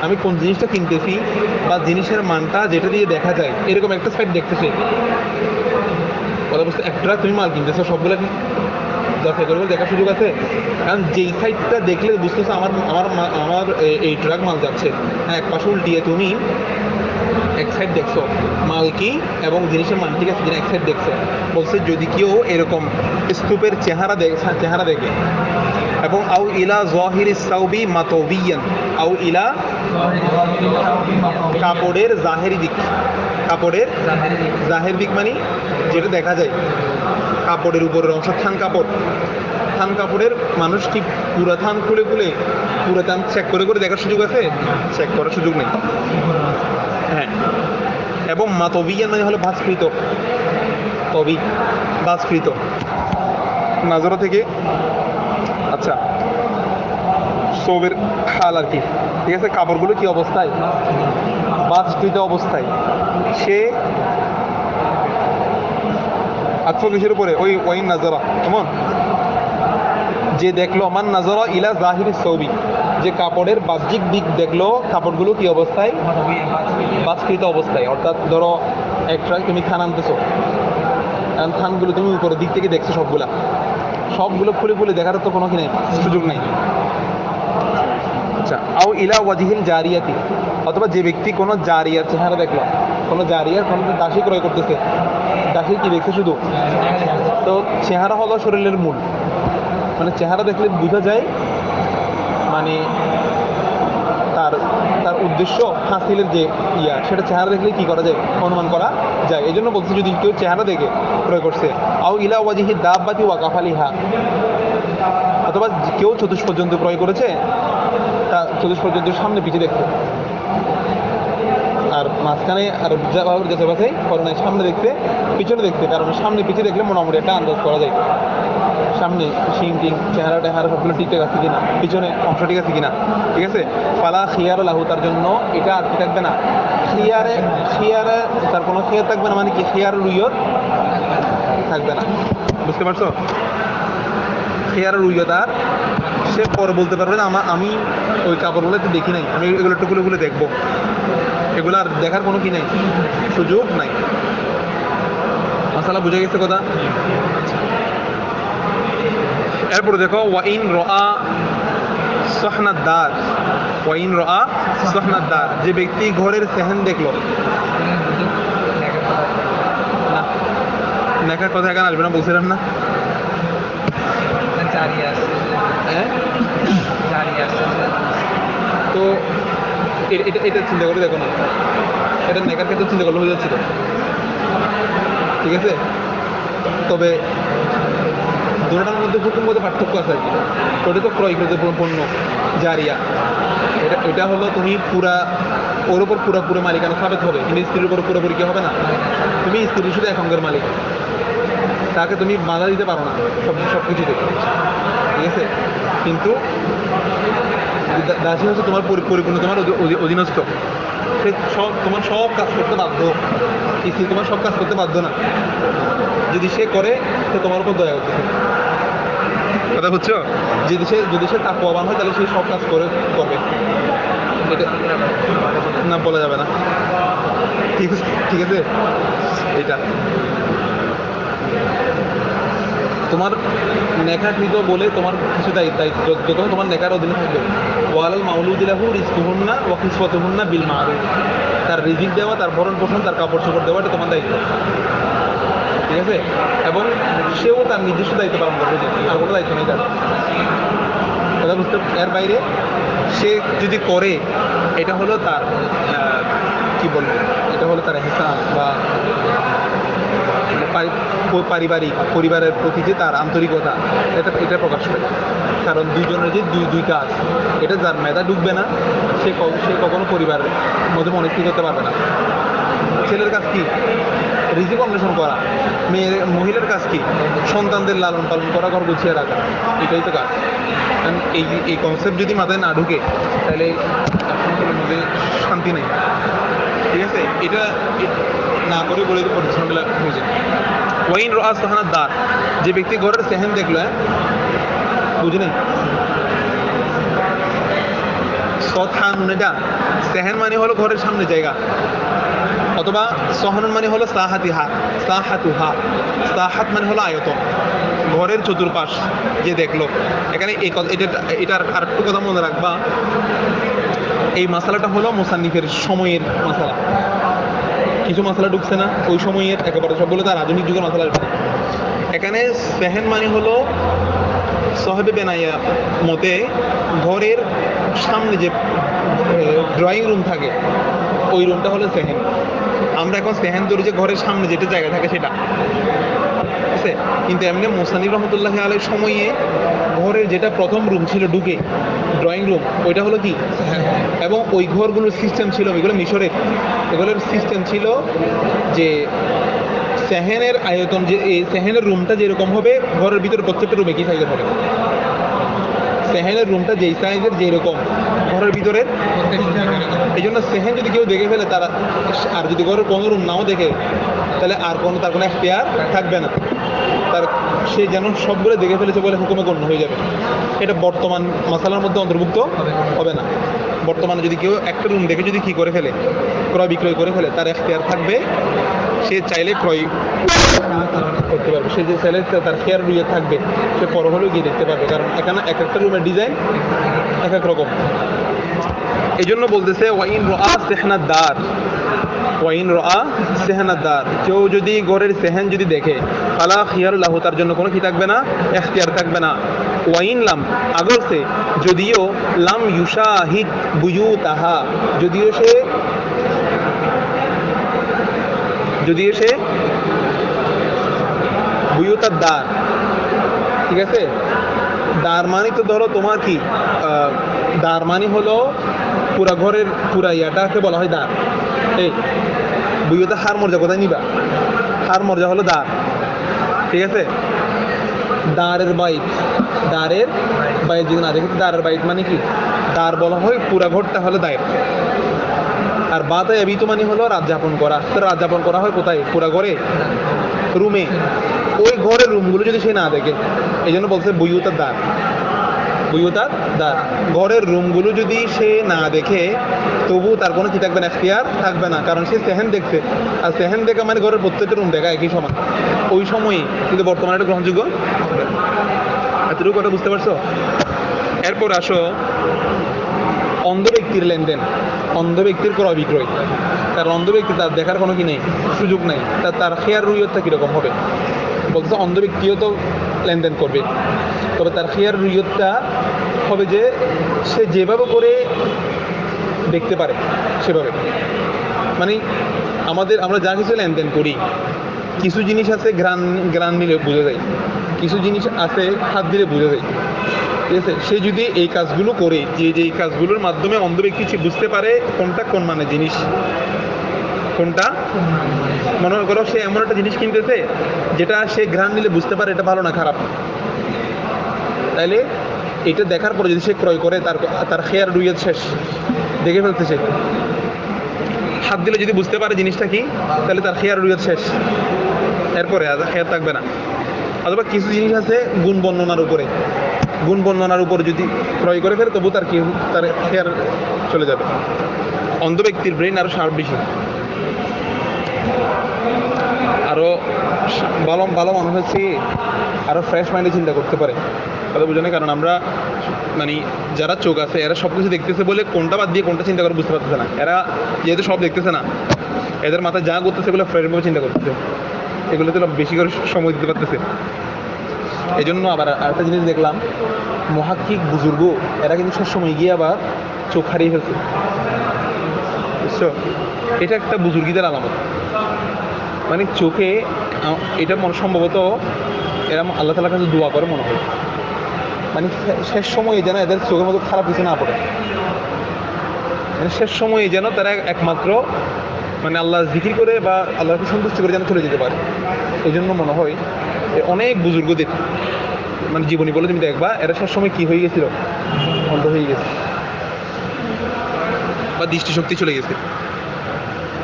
আমি কোন জিনিসটা কিনতেছি বা জিনিসের মানটা যেটা দিয়ে দেখা যায়, এরকম একটা সাইড দেখতেছে। কথা বুঝতে, একটা তুমি মাল কিনতেছো, সবগুলো কি যাচাই করে দেখার সুযোগ আছে? কারণ যেই সাইডটা দেখলে বুঝতেছো আমার আমার আমার এই ট্রাক মাল যাচ্ছে, হ্যাঁ, এক পাশে উল্টিয়ে তুমি এক সাইড দেখছো মাল কি এবং জিনিসের মান ঠিক আছে কিনা, এক সাইড দেখছো। বলছে যদি কেউ এরকম স্তূপের চেহারা দেখে এবং আউ ইলা জহির সাউবি মাতবিয়ান, আউ ইলা কাপড়ের জাহেরি দিক, কাপড়ের জাহের দিক মানে যেটা দেখা যায়, কাপড়ের উপরের অংশ থান কাপড়, থান কাপড়ের মানুষ কি পুরা থান খুলে খুলে পুরা থান চেক করে করে দেখার সুযোগ আছে? চেক করার সুযোগ নেই। হ্যাঁ, এবং মাতবিয়ান মানে হলো ভাস্কৃত, তবি ভাস্কৃত নাজরা থেকে, আচ্ছা সবের খাল আর কি, ঠিক আছে, কাপড়গুলো কি অবস্থায়? ভাস্কৃত অবস্থায়। সে আচ্ছা কিসের উপরে? ওই ওয়াইন নাজরা, কেমন যে দেখলো মান নাজরা ইলা জাহিরি সৌবি, যে কাপড়ের বাহ্যিক দিক দেখলো কাপড়গুলো কি অবস্থায়? ভাস্কৃত অবস্থায়। অর্থাৎ ধরো একটা তুমি থান আনতেছো, থানগুলো তুমি উপরের দিক থেকে দেখছো, সবগুলো খুলে খুলে দেখার তো কোনো কি নেই, সুযোগ নেই। আচ্ছা, আও ইলা ওয়াজিহিল জারিয়াতি, অথবা যে ব্যক্তি কোনো জারিয়ার চেহারা দেখলো, কোনো জারিয়ার কোনো দাসী ক্রয় করতেছে, দাসী কি দেখছে শুধু, তো চেহারা হলো শরীরের মূল, মানে চেহারা দেখলে বোঝা যায় মানে তার তার উদ্দেশ্য হাসিলের যে সেটা চেহারা দেখলে কি করা যায়, অনুমান করা যায়। এই জন্য বলছে যদি কেউ চেহারা দেখে ক্রয় করছে। আও ইলা ওয়াজিহি দাব্বাতি ওয়া কাফালিহা, অথবা কেউ চতুষ্পদ জন্তু ক্রয় করেছে, তা চতুষ্পদ জন্তুর সামনে পিছিয়ে দেখছে, আর মাঝখানে আর যাচাই করে নাই, সামনে দেখতে পিছনে দেখতে, কারণ সামনে পিছিয়ে দেখলে মোটামুটি একটা আন্দাজ করা যায় সামনে শিং টিং চেহারা টেহারা সবগুলো ঠিকঠাক আছে কিনা, পিছনে অংশ ঠিক আছে কিনা, ঠিক আছে। ফালা খিয়ার লাহু, তার জন্য এটা আর কি থাকবে না, খিয়ারে তার কোনো খিয়ার থাকবে না, মানে কি খিয়ার রুইয়ত থাকবে না, বুঝতে পারছো? খিয়ার রুইয়ত আর সে পরে বলতে পারবে না আমি ওই কাপড়গুলো একটু দেখি নাই, আমি এগুলো একটু গুলো দেখবো, এগুলো আর দেখার কোনো কি নাই, সুযোগ নাই। মাসালা বুঝে গেছে কথা? এরপরে দেখো ওয়াইন রআ সহনাদ্দার, ওয়াইন রআ সহনাদ্দার, যে ব্যক্তি ঘরের সেহেন দেখলো, না দেখার কথা এখানে আসবে না, বলছিলাম না? হ্যাঁ, তো এটা চিন্তা করে দেখো না, এটা নেকার ক্ষেত্রে চিন্তা করলে হয়ে যাচ্ছিল, ঠিক আছে। তবে দুটোটার মধ্যে হুকুম মধ্যে পার্থক্য আছে আর কি। ওটা তো ক্রয়কৃত পণ্য জারিয়া, এটা হলো তুমি ওর উপর পুরোপুরি মালিকানা সাবেত হবে, কিন্তু স্ত্রীর উপর পুরোপুরি কি হবে না, তুমি স্ত্রীর শুধু এক অঙ্গের মালিক, তাকে তুমি বাধা দিতে পারো না সব কিছুতে, ঠিক আছে। কিন্তু দাসী হচ্ছে তোমার পরিপূর্ণ তোমার অধীনস্থ, সে তোমার সব কাজ করতে বাধ্য, স্ত্রী তোমার সব কাজ করতে বাধ্য না, যদি সে করে সে তোমার উপর দয়া করতেছে, কথা বুঝছো? যদি সে তাকওয়াবান হয় তাহলে সে সব কাজ করবে, এটা না বলা যাবে না, ঠিক আছে। এটা তোমার নেকাকৃত বলে তোমার কিছু দায়িত্ব যত তোমার নেকার অধীনে থাকবে। ওয়ালাল মাউলুদিলাহু রিজকুহুন্না ওয়া কিসওয়াতুহুন্না বিল মারুফ, তার রিজিক দেওয়া, তার ভরণ পোষণ, তার কাপড় চোপড় দেওয়া, এটা তোমার দায়িত্ব, ঠিক আছে। এবং সেও তার নিজস্ব দায়িত্ব পালন করবে, আর কোনো দায়িত্ব নেই তার, কথা বুঝতে। এর বাইরে সে যদি করে, এটা হলো তার কি বলবো, এটা হলো তার ইহসান বা পরিবারের প্রতি যে তার আন্তরিকতা, এটা প্রকাশ করে। কারণ দুইজনের যে দুই কাজ, এটা যার মেধা ঢুকবে না সে কখনো পরিবারের মধ্যে মনস্থির করতে পারবে না। ছেলের কাজ কি? রিজিক অন্বেষণ করা। মহিলার কাজ কি? সন্তানদের লালন পালন করা, ঘর গুছিয়ে রাখা, এটাই তো কাজ। কারণ এই কনসেপ্ট যদি মাথায় না ঢুকে তাহলে মধ্যে শান্তি নেই। ঠিক আছে, এটা না করে বলে দিই প্রতিষ্ঠানগুলো হয়েছে ওয়াইন রাআ সাহানাদ দার, যে ব্যক্তি ঘরের সেহেন দেখলো, বুঝলেন সথানুন, এটা সেহেন মানে হলো ঘরের সামনে জায়গা, অথবা সহানুন মানে হলো সাহাতিহা, সাহাতুহা, সাহাত মানে হলো আয়তন, ঘরের চতুর্পাশ যে দেখলো। এখানে এটার আরেকটু কথা মনে রাখবা, এই মাসালাটা হলো মুসান্নিফের সময়ের মাসালা, কিছু মাসালা ঢুকছে না ওই সময়ের, একেবারে সবগুলো তার আধুনিক যুগের মাসালা ঢুকছে। এখানে সেহেন মানে হলো সাহেবে বেনাইয়া মতে ঘরের সামনে যে ড্রয়িং রুম থাকে ওই রুমটা হলো সেহেন। আমরা এখন সেহেন ধরি যে ঘরের সামনে যেটা জায়গা থাকে সেটা, ঠিক আছে। কিন্তু এমনি মোসানির রহমতুল্লাহ আলের সময়ে ঘরের যেটা প্রথম রুম ছিল ঢুকে ড্রয়িং রুম, ওইটা হলো কি, এবং ওই ঘরগুলোর সিস্টেম ছিল, এগুলো মিশরের, এগুলোর সিস্টেম ছিল যে সেহেনের আয়তন, যে এই সেহেনের রুমটা যেরকম হবে ঘরের ভিতরে প্রত্যেকটা রুমে কি সাইজের হবে, সেহেনের রুমটা যেই সাইজের যেরকম ঘরের ভিতরে, এই জন্য সেহেন যদি কেউ দেখে ফেলে তারা, আর যদি ঘরের কোনো রুম নাও দেখে তাহলে আর কোনো তার কোনো এখতিয়ার থাকবে না, তার সে যেন সবগুলো দেখে ফেলেছে বলে হুকুমে গণ্য হয়ে যাবে। এটা বর্তমান মাসালার মধ্যে অন্তর্ভুক্ত হবে না। বর্তমানে যদি কেউ একটা রুম দেখে যদি কি করে ফেলে, ক্রয় বিক্রয় করে ফেলে, তার এখতিয়ার থাকবে, সে চাইলে ক্রয় করতে পারবে, সে যে চাইলে তার খেয়ার রুইয়ে থাকবে, সে পর হলেও গিয়ে দেখতে পারবে, কারণ এখানে এক একটা রুমের ডিজাইন এক এক রকম। এই জন্য বলতেছে ওয়াইন রাআ সেহনাদ দার, ওয়াইন রাআ সেহনাদ দার, কেউ যদি ঘরের সেহেন যদি দেখে, ফালা খিয়ার লাহু, তার জন্য কোনো কি থাকবে না, এখতিয়ার থাকবে না। ওয়াইন লাম, আগর সে, যদিও লাম ইউশাহিদ বুয়ুতাহা, যদিও সে বুয়ুতার দ্বার, ঠিক আছে। দ্বার মানে তো ধরো তোমার কি, দ্বার মানে হলো পুরা ঘরের পুরা ইয়াটাকে বলা হয় দ্বার। এই বুয়ুতা হার মর্যাদা কোথায় নিবা, হার মর্যাদা হলো দ্বার, ঠিক আছে। দ্বারের বাইত, দ্বারের বাইত যদি না দেখি, দ্বারের বাইত মানে কি, দ্বার বলা হয় পুরা ঘরটা হলো দায়ের। আর বাতায় আবিত মানে হলো রাত যাপন করা, তো রাত যাপন করা হয় কোথায়, পুরা ঘরে, রুমে, ওই ঘরের রুমগুলো যদি সে না দেখে, এই জন্য বলছে বুয়ুতার দ্বার, বুয়ুতার দ্বার, ঘরের রুমগুলো যদি সে না দেখে তবু তার কোনো কি থাকবে না, এখতিয়ার থাকবে না, কারণ সে সেহেন দেখছে, আর সেহেন দেখা মানে ঘরের প্রত্যেকটা রুম দেখা একই সমান ওই সময়ই, কিন্তু বর্তমানে এটা গ্রহণযোগ্য হবে। এতটুকু কথা বুঝতে পারছো? এরপর আসো অন্ধ ব্যক্তির লেনদেন, অন্ধ ব্যক্তির ক্রয় বিক্রয়। কারণ অন্ধ ব্যক্তি তার দেখার কোনো কি নেই, সুযোগ নেই, তার খেয়ার রুইয়তটা কীরকম হবে, বলতে অন্ধ ব্যক্তিও তো লেনদেন করবে, তবে তার খেয়ার রুইয়তটা হবে যে সে যেভাবে করে দেখতে পারে সেভাবে। মানে আমরা যা কিছু লেনদেন করি, কিছু জিনিস আছে গ্রান নিলে বোঝা যায়, কিছু জিনিস আছে হাত দিলে বোঝা যায়, ঠিক আছে। সে যদি এই কাজগুলো করে, যে কাজগুলোর মাধ্যমে অন্ধ ব্যক্তি বুঝতে পারে কোনটা কোন মানে জিনিস, কোনটা, মনে করো সে এমন একটা জিনিস কিনতেছে যেটা সে ঘ্রাণ নিলে বুঝতে পারে এটা ভালো না খারাপ, তাইলে এটা দেখার পরে যদি সে ক্রয় করে, তার খেয়ার রুইয়ত শেষ, দেখে ফেলতে সে হাত দিলে যদি বুঝতে পারে জিনিসটা কি, তাহলে তার খেয়ার রুইয়ত শেষ, এরপরে আর খেয়ার থাকবে না। অথবা কিছু জিনিস আছে গুণ বর্ণনার উপর যদি ক্রয় করে ফেলে তবু তার খেয়ার চলে যাবে। অন্ধ ব্যক্তির ব্রেন আরো শার্প বেশি, আরো ভালো মানুষ হচ্ছে আরো ফ্রেশ মাইন্ডে চিন্তা করতে পারে, কথা বুঝে না। কারণ আমরা মানে যারা চোখ আছে এরা সব কিছু দেখতেছে বলে কোনটা বাদ দিয়ে কোনটা চিন্তা করে বুঝতে পারতেছে না, এরা যেহেতু সব দেখতেছে না, এদের মাথায় যা করতেছে এগুলো ফ্রেশভাবে চিন্তা করতেছে, এগুলোতে বেশি করে সময় দিতে পারতেছে। এই জন্য আবার আরেকটা জিনিস দেখলাম, মহাক্কিক বুজুর্গ এরা কিন্তু সবসময় গিয়ে আবার চোখ হারিয়ে ফেলছে, বুঝছো, এটা একটা বুজুর্গিদের আলামত। মানে চোখে এটা সম্ভবত এরা আল্লাহ তাআলার কাছে দোয়া করে মনে হয়, মানে শেষ সময়ে যেন এদের চোখের মতো খারাপ কিছু না পড়ে, মানে শেষ সময়ে যেন তারা একমাত্র মানে আল্লাহ জিকির করে বা আল্লাহকে সন্তুষ্টি করে যেন চলে যেতে পারে। এই জন্য মনে হয় অনেক বুজুর্গদের মানে জীবনী বলে তুমি দেখবা এরা শেষ সময় কি হয়ে গেছিল, অন্ধ হয়ে গেছে বা দৃষ্টিশক্তি চলে গেছে।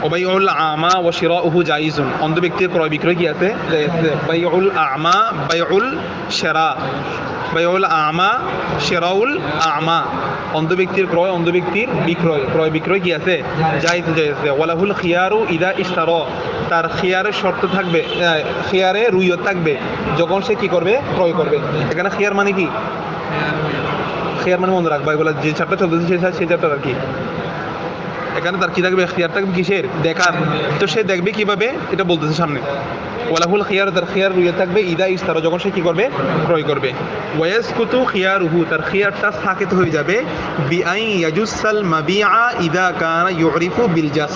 ওবাইউল আমা ওয়া শিরাউহু জাইজুন, অন্ধ ব্যক্তির ক্রয় বিক্রয় কি আছে? বাইউল আমা বাইউল শিরা, বাইউল আমা শিরাউল আমা, অন্ধ ব্যক্তির ক্রয় অন্ধ ব্যক্তির বিক্রয়, ক্রয় বিক্রয় কি আছে? জায়েজ জায়েজ। ওয়ালাহুল খিয়ারু ইদা ইশতারা, তার খিয়ারের শর্ত থাকবে, খিয়ারে রুইয়ত থাকবে যখন সে কি করবে? ক্রয় করবে। এখানে খিয়ার মানে কি? খিয়ার মানে মনে রাখবা, এগুলো যে চ্যাপ্টার চলতেছে সেই চ্যাপ্টার আর কি। এখানে তার কি থাকবে? খিয়ার থাকবে কিসের? দেখার। তো সে দেখবে কিভাবে? এটা বলতেছে সামনে। ওয়ালাহুল খিয়ার, তার খিয়ার রুইয়ত থাকবে ইদা ইশতারা, যখন সে কি করবে? ক্রয় করবে। ওয়ায়াসকুতু খিয়ারুহু, তার খিয়ারটা সাকিত হয়ে যাবে বিআই ইয়াজুসাল মাবিআ ইদা কানা ইউরিফু বিল জাস।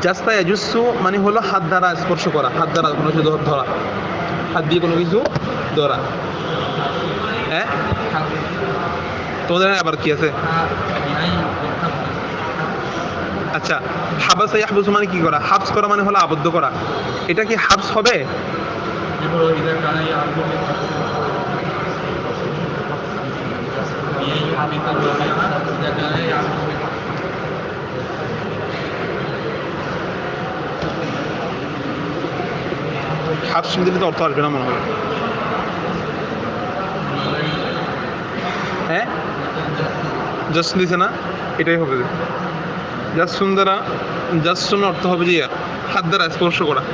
জাস্তা ইয়াজুসু মানে হলো হাত দ্বারা স্পর্শ করা, হাত দ্বারা কোনো কিছু ধরা, হাত দিয়ে কোনো কিছু ধরা। হ্যাঁ, তোমাদের আবার কি আছে? আচ্ছা, হাবাসা ইয়াহবুসু মানে কি করা? হাবস করা মানে হলো আবদ্ধ করা। এটা কি হাবস হবে? হাবস দিলে তো অর্থ আসবে না মনে হয়। হ্যাঁ, জাস্ট দিছে না, এটাই হবে। জাস্ট শুন দ্বারা, জাস্ট শুন অর্থ হবে যে হাত দ্বারা স্পর্শ করা।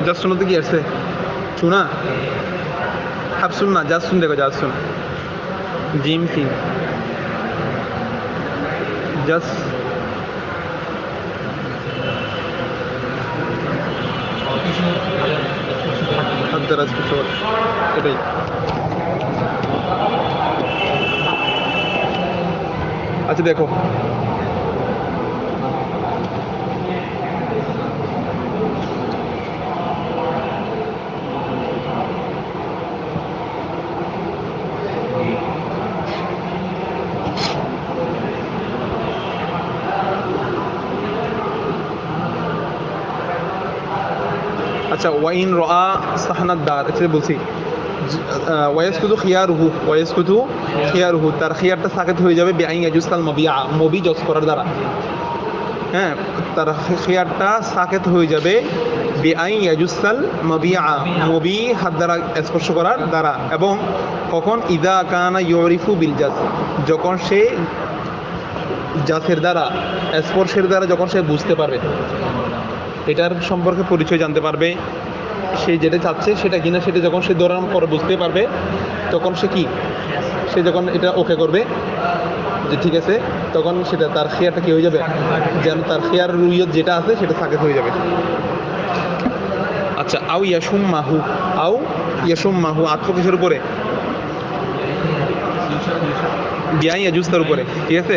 জাস্ট শুনতে কি আসছে? শোনা হাফ শুন না, জাস্ট শুন, দেখো জাস্ট শুন, জিম সিং জাস্ট হাত দ্বারা স্পর্শ করা, এটাই। আচ্ছা দেখো, আচ্ছা ওয়াইন রা সাহনাদ দার, এটা বলছি ওয়াইসকুতু খিয়ারুহু, ওয়াইসকুতু খিয়ারুহু, তার খিয়ারটা সাকিত হয়ে যাবে বিআইন ইয়াজুসাল মাবিআ, মবি জজ করার দ্বারা। হ্যাঁ, তার খিয়ারটা সাকিত হয়ে যাবে বিআইন ইয়াজুসাল মাবিআ, মবি হাত দ্বারা স্পর্শ করার দ্বারা। এবং কখন? ইদা কানা ইউরিফু বিল জাস, যখন সে জাসের দ্বারা, স্পর্শের দ্বারা যখন সে বুঝতে পারবে, এটার সম্পর্কে পরিচয় জানতে পারবে, সে যেটা চাচ্ছে সেটা কিনা, সেটা যখন সে দৌড়ান পরে বুঝতে পারবে, তখন সে কি, সে যখন এটা ওকে করবে যে ঠিক আছে, তখন সেটা তার খিয়ারটা কি হয়ে যাবে? যেন তার খিয়ার রুইয়ত যেটা আছে সেটা সাকিত হয়ে যাবে। আচ্ছা, আও ইয়াসুম মাহু, আও ইয়াসুম মাহু আত্ম কিসের উপরে? বিআই ইয়াজুস, তার উপরে, ঠিক আছে?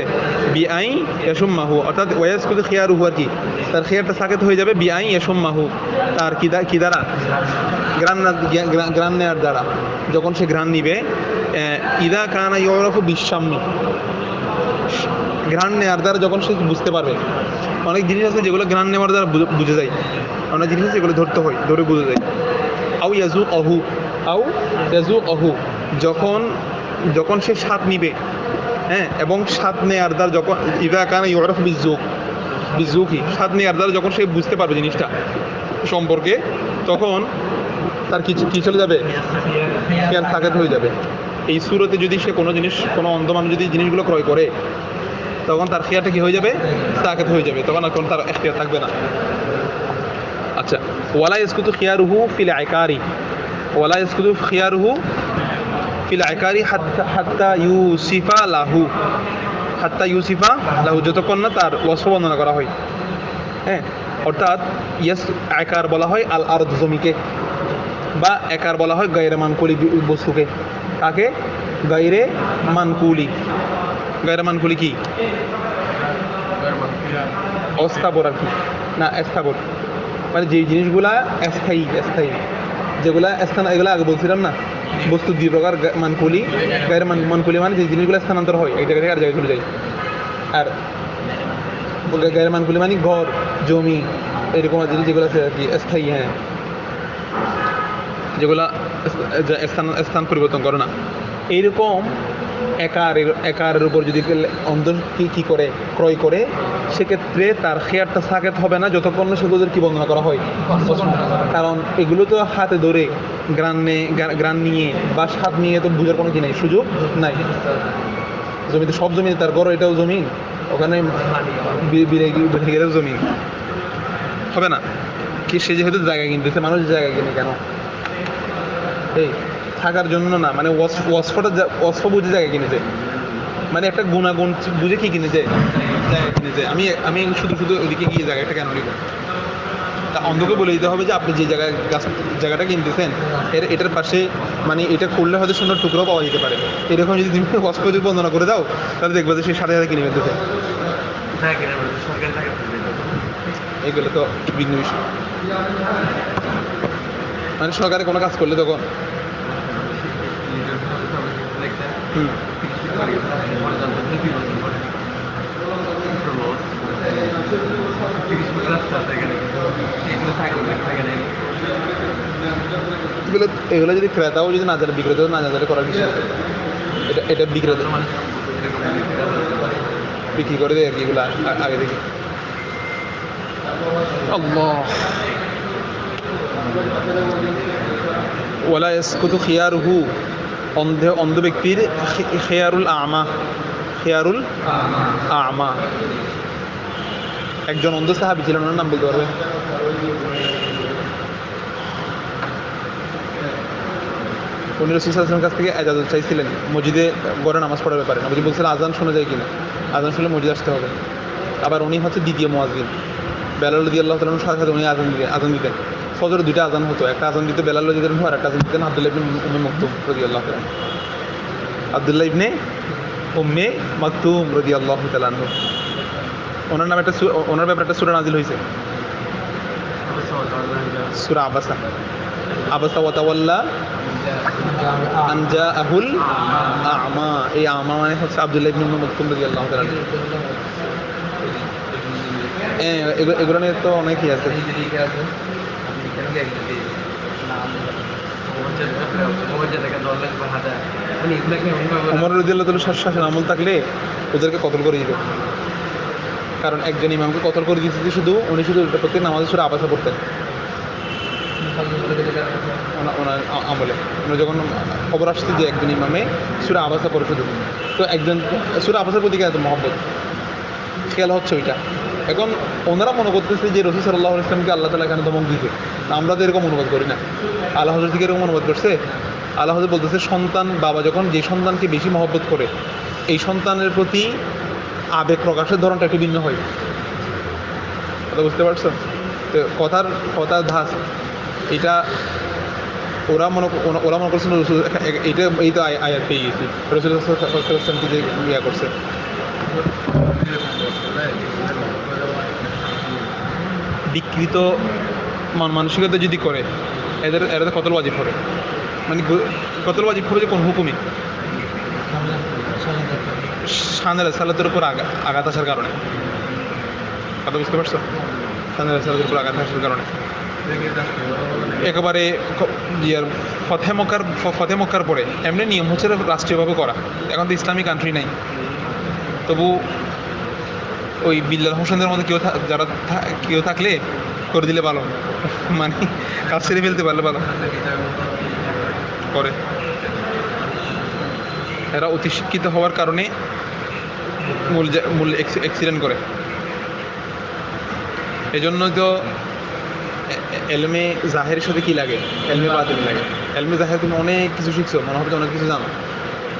বিআই ইয়াসুম মাহু, অর্থাৎ ওয়ায়াসকুতু খিয়ারুহু আর কি, তার খিয়ারটা সাকিত হয়ে যাবে বিআই ইয়াসুম মাহু, তার কি দ্বারা? ঘ্রাণ নেওয়ার দ্বারা। যখন সে ঘ্রাণ নিবে, ইদা কানা ইউরাফু বিশাম্মি, ঘ্রাণ নেওয়ার দ্বারা যখন সে বুঝতে পারবে। অনেক জিনিস আছে যেগুলো ঘ্রাণ নেওয়ার দ্বারা বুঝে যায়, অনেক জিনিস আছে যেগুলো ধরতে হয়, ধরে বুঝে যায়। আউ ইয়াজু অহু, আউ ইয়াজু অহু, যখন সে স্বাদ নিবে, হ্যাঁ, এবং স্বাদ নেওয়ার দ্বারা যখন ইদা কানা ইউরাফু বিজুকি, স্বাদ নেওয়ার দ্বারা যখন সে বুঝতে পারবে জিনিসটা সম্পর্কে, তখন তার কি চলে যাবে? খিয়ার সাকিত হয়ে যাবে। এই সুরতে যদি সে কোনো জিনিস, কোনো অন্ধ মানুষ যদি জিনিসগুলো ক্রয় করে, তখন তার খিয়ারটা কি হয়ে যাবে? সাকিত হয়ে যাবে, তখন আর কোনো তার ইখতিয়ার থাকবে না। আচ্ছা, ওয়ালা ইয়াসকুতু খিয়ারুহু ফিল আইকারি, ওয়ালা ইয়াসকুতু খিয়ারুহু ফিল আইকারি হাত্তা ইউসিফা লাহু, হাত্তা ইউসিফা লাহু, যতক্ষণ না তার ওয়াসফ বর্ণনা করা হয়। হ্যাঁ, অর্থাৎ ইয়াস আইকার বলা হয় আল আরদ, জমিকে, বা একার বলা হয় গায়রে মানকুলি বস্তুকে। কাকে? গায়রে মানকুলি। গায়রে মানকুলি কি? অস্থাবর আর কি, না স্থাবর, মানে যে জিনিসগুলা স্থায়ী, যেগুলা স্থান, এগুলো আগে বলছিলাম না, বস্তু দুই প্রকার, মানকুলি, গায়ের মানকুলি মানে যে জিনিসগুলো স্থানান্তর হয় এক জায়গা থেকে আর জায়গায় চলে যায়, আর গায়ের মানকুলি মানে ঘর, জমি, এরকম জিনিস যেগুলো আছে আর কি স্থায়ী, হ্যাঁ, যেগুলা স্থান স্থান পরিবর্তন করে না। এইরকম একারের উপর যদি অন্ধ কি করে ক্রয় করে, সেক্ষেত্রে তার খেয়ারটা সাকেত হবে না যতক্ষণ না সেগুলোদের কি বর্ণনা করা হয়। কারণ এগুলো তো হাতে ধরে গ্রান নিয়ে বা স্বাদ নিয়ে তো বোঝার কোনো কি নেই, সুযোগ নাই। জমিতে সব জমি তার ঘর, এটাও জমি, ওখানে বিলেগেরও জমি হবে না। কি সে যেহেতু জায়গা কিনতেছে, মানুষ জায়গা কিনে কেন? এই থাকার জন্য না, মানে ওয়াসফ বুঝে জায়গা কিনেছে, মানে একটা গুণাগুণ বুঝে কি কিনেছে, জায়গা কিনেছে। আমি শুধু শুধু ওইদিকে গিয়ে জায়গাটা কেন নিব? তা অন্ধকে বলে দিতে হবে যে আপনি যে জায়গাটা কিনতেছেন এটার পাশে, মানে এটা করলে হয়তো সুন্দর টুকরো পাওয়া যেতে পারে। এরকম যদি তুমি ওয়াসফ যদি বর্ণনা করে দাও, তাহলে দেখবে যে সে সাথে সাথে কিনে ফেলতেছে। এইগুলো তো ভিন্ন বিষয়। মানে সরকারে কোনো কাজ করলে তখন এগুলো যদি ক্রেতাও যদি না জানে, বিক্রেতাও না জানে করার কিছু, এটা বিক্রেতা বিক্রি করে দেয় আর কি, এগুলো আগে থেকে। আল্লাহ ওয়ালা ইয়াসকুতু খিয়ারুহু, অন্ধ ব্যক্তির খেয়ারুল আমা। একজন অন্ধ সাহাবী ছিলেন, ওনার নাম বলতে পারবেন? উনি রাসূল সাল্লাল্লাহু আলাইহি ওয়াসাল্লামের কাছ থেকে ইজাজত চাইছিলেন মসজিদে ঘরে নামাজ পড়ার ব্যাপারে। নবী বলছিলেন আজান শোনা যায় কিনা, আজান শুনলে মসজিদে আসতে হবে। আবার উনি হচ্ছে দ্বিতীয় মুয়াজ্জিন, বেলাল রাদিয়াল্লাহু তাআলার সাথে সাথে উনি আজান দিতেন। ফজরের দুইটা আজান হতো, একটা আজান দিতে বেলাল রাদিয়াল্লাহু তাআলা, আর একটা আজান দিতেন আব্দুল্লাহ ইবনে উম্মে মাকতুম রাদিয়াল্লাহু তাআলা। আব্দুল্লাহ ইবনে উম্মে মাকতুম রাদিয়াল্লাহু তাআলা আনহু, ওনার নামে ওনার ব্যাপারে একটা সূরা নাজিল হয়েছে, সূরা আবাসা ওয়া তাওয়াল্লা আন জাআহুল আ'মা। এই আমা মানে হচ্ছে আব্দুল্লাহ ইবনে উম্মে মাকতুম রাদিয়াল্লাহু তাআলা। এগুলো নিয়ে তো অনেকই আছে। ওমর রাদিয়াল্লাহু তাআলা শাসন আমল থাকলে ওদেরকে কতল করে দিত। কারণ একজন ইমামকে কতল করে দিয়েছে শুধু, উনি শুধু প্রত্যেক নামাজে সূরা আবাসা পড়তেন ওনার আমলে। উনি যখন খবর আসছে যে একজন ইমামে সূরা আবাসা পড়ে শুধু, তো একজন সূরা আবাসার প্রতি এত মহব্বত, খেয়াল হচ্ছে ওইটা। এখন ওনারা মনে করতেছে যে রাসূল সাল্লাল্লাহু আলাইহি ওয়াসাল্লামকে আল্লাহ তাআলা এখানে ধমক দিতে, আমরা তো এরকম অনুবাদ করি না। আল্লাহ হযরত থেকে এরকম অনুবাদ করছে, আল্লাহ হযরত বলতেছে সন্তান, বাবা যখন যে সন্তানকে বেশি মহব্বত করে, এই সন্তানের প্রতি আবেগ প্রকাশের ধরনটা একটু ভিন্ন হয়। কথা বুঝতে পারছো? তো কথার ধাঁচ এটা ওরা মনে করছে এইটা, এই তো আয়াত পেয়ে গেছি রাসূল সাল্লাল্লাহু আলাইহি ওয়াসাল্লামকে যে ইয়া করছে। বিকৃত মানসিকতা যদি করে, এরা তো কতল ওয়াজিব হবে, মানে কতল ওয়াজিব হবে যে কোন হুকুমে শানের সালাতের উপর আঘাত আসার কারণে। কথা বুঝতে পারছো? শানের সালাতের উপর আঘাত আসার কারণে একেবারে ফতে মক্কার পরে এমনি নিয়ম হচ্ছে রাষ্ট্রীয়ভাবে করা। এখন তো ইসলামিক কান্ট্রি নাই, তবু ওই বিল্লাল হোসেনদের মধ্যে কেউ থাকলে করে দিলে ভালো, মানে কাজ ছেড়ে ফেলতে পারলে ভালো করে। এরা অতি শিক্ষিত হওয়ার কারণে মূল অ্যাক্সিডেন্ট করে। এজন্য তো এলমে জাহেরের সাথে কি লাগে, এলমে বাতিল লাগে। এলমে জাহের তুমি অনেক কিছু শিখছো, মনে হবে অনেক কিছু জানো,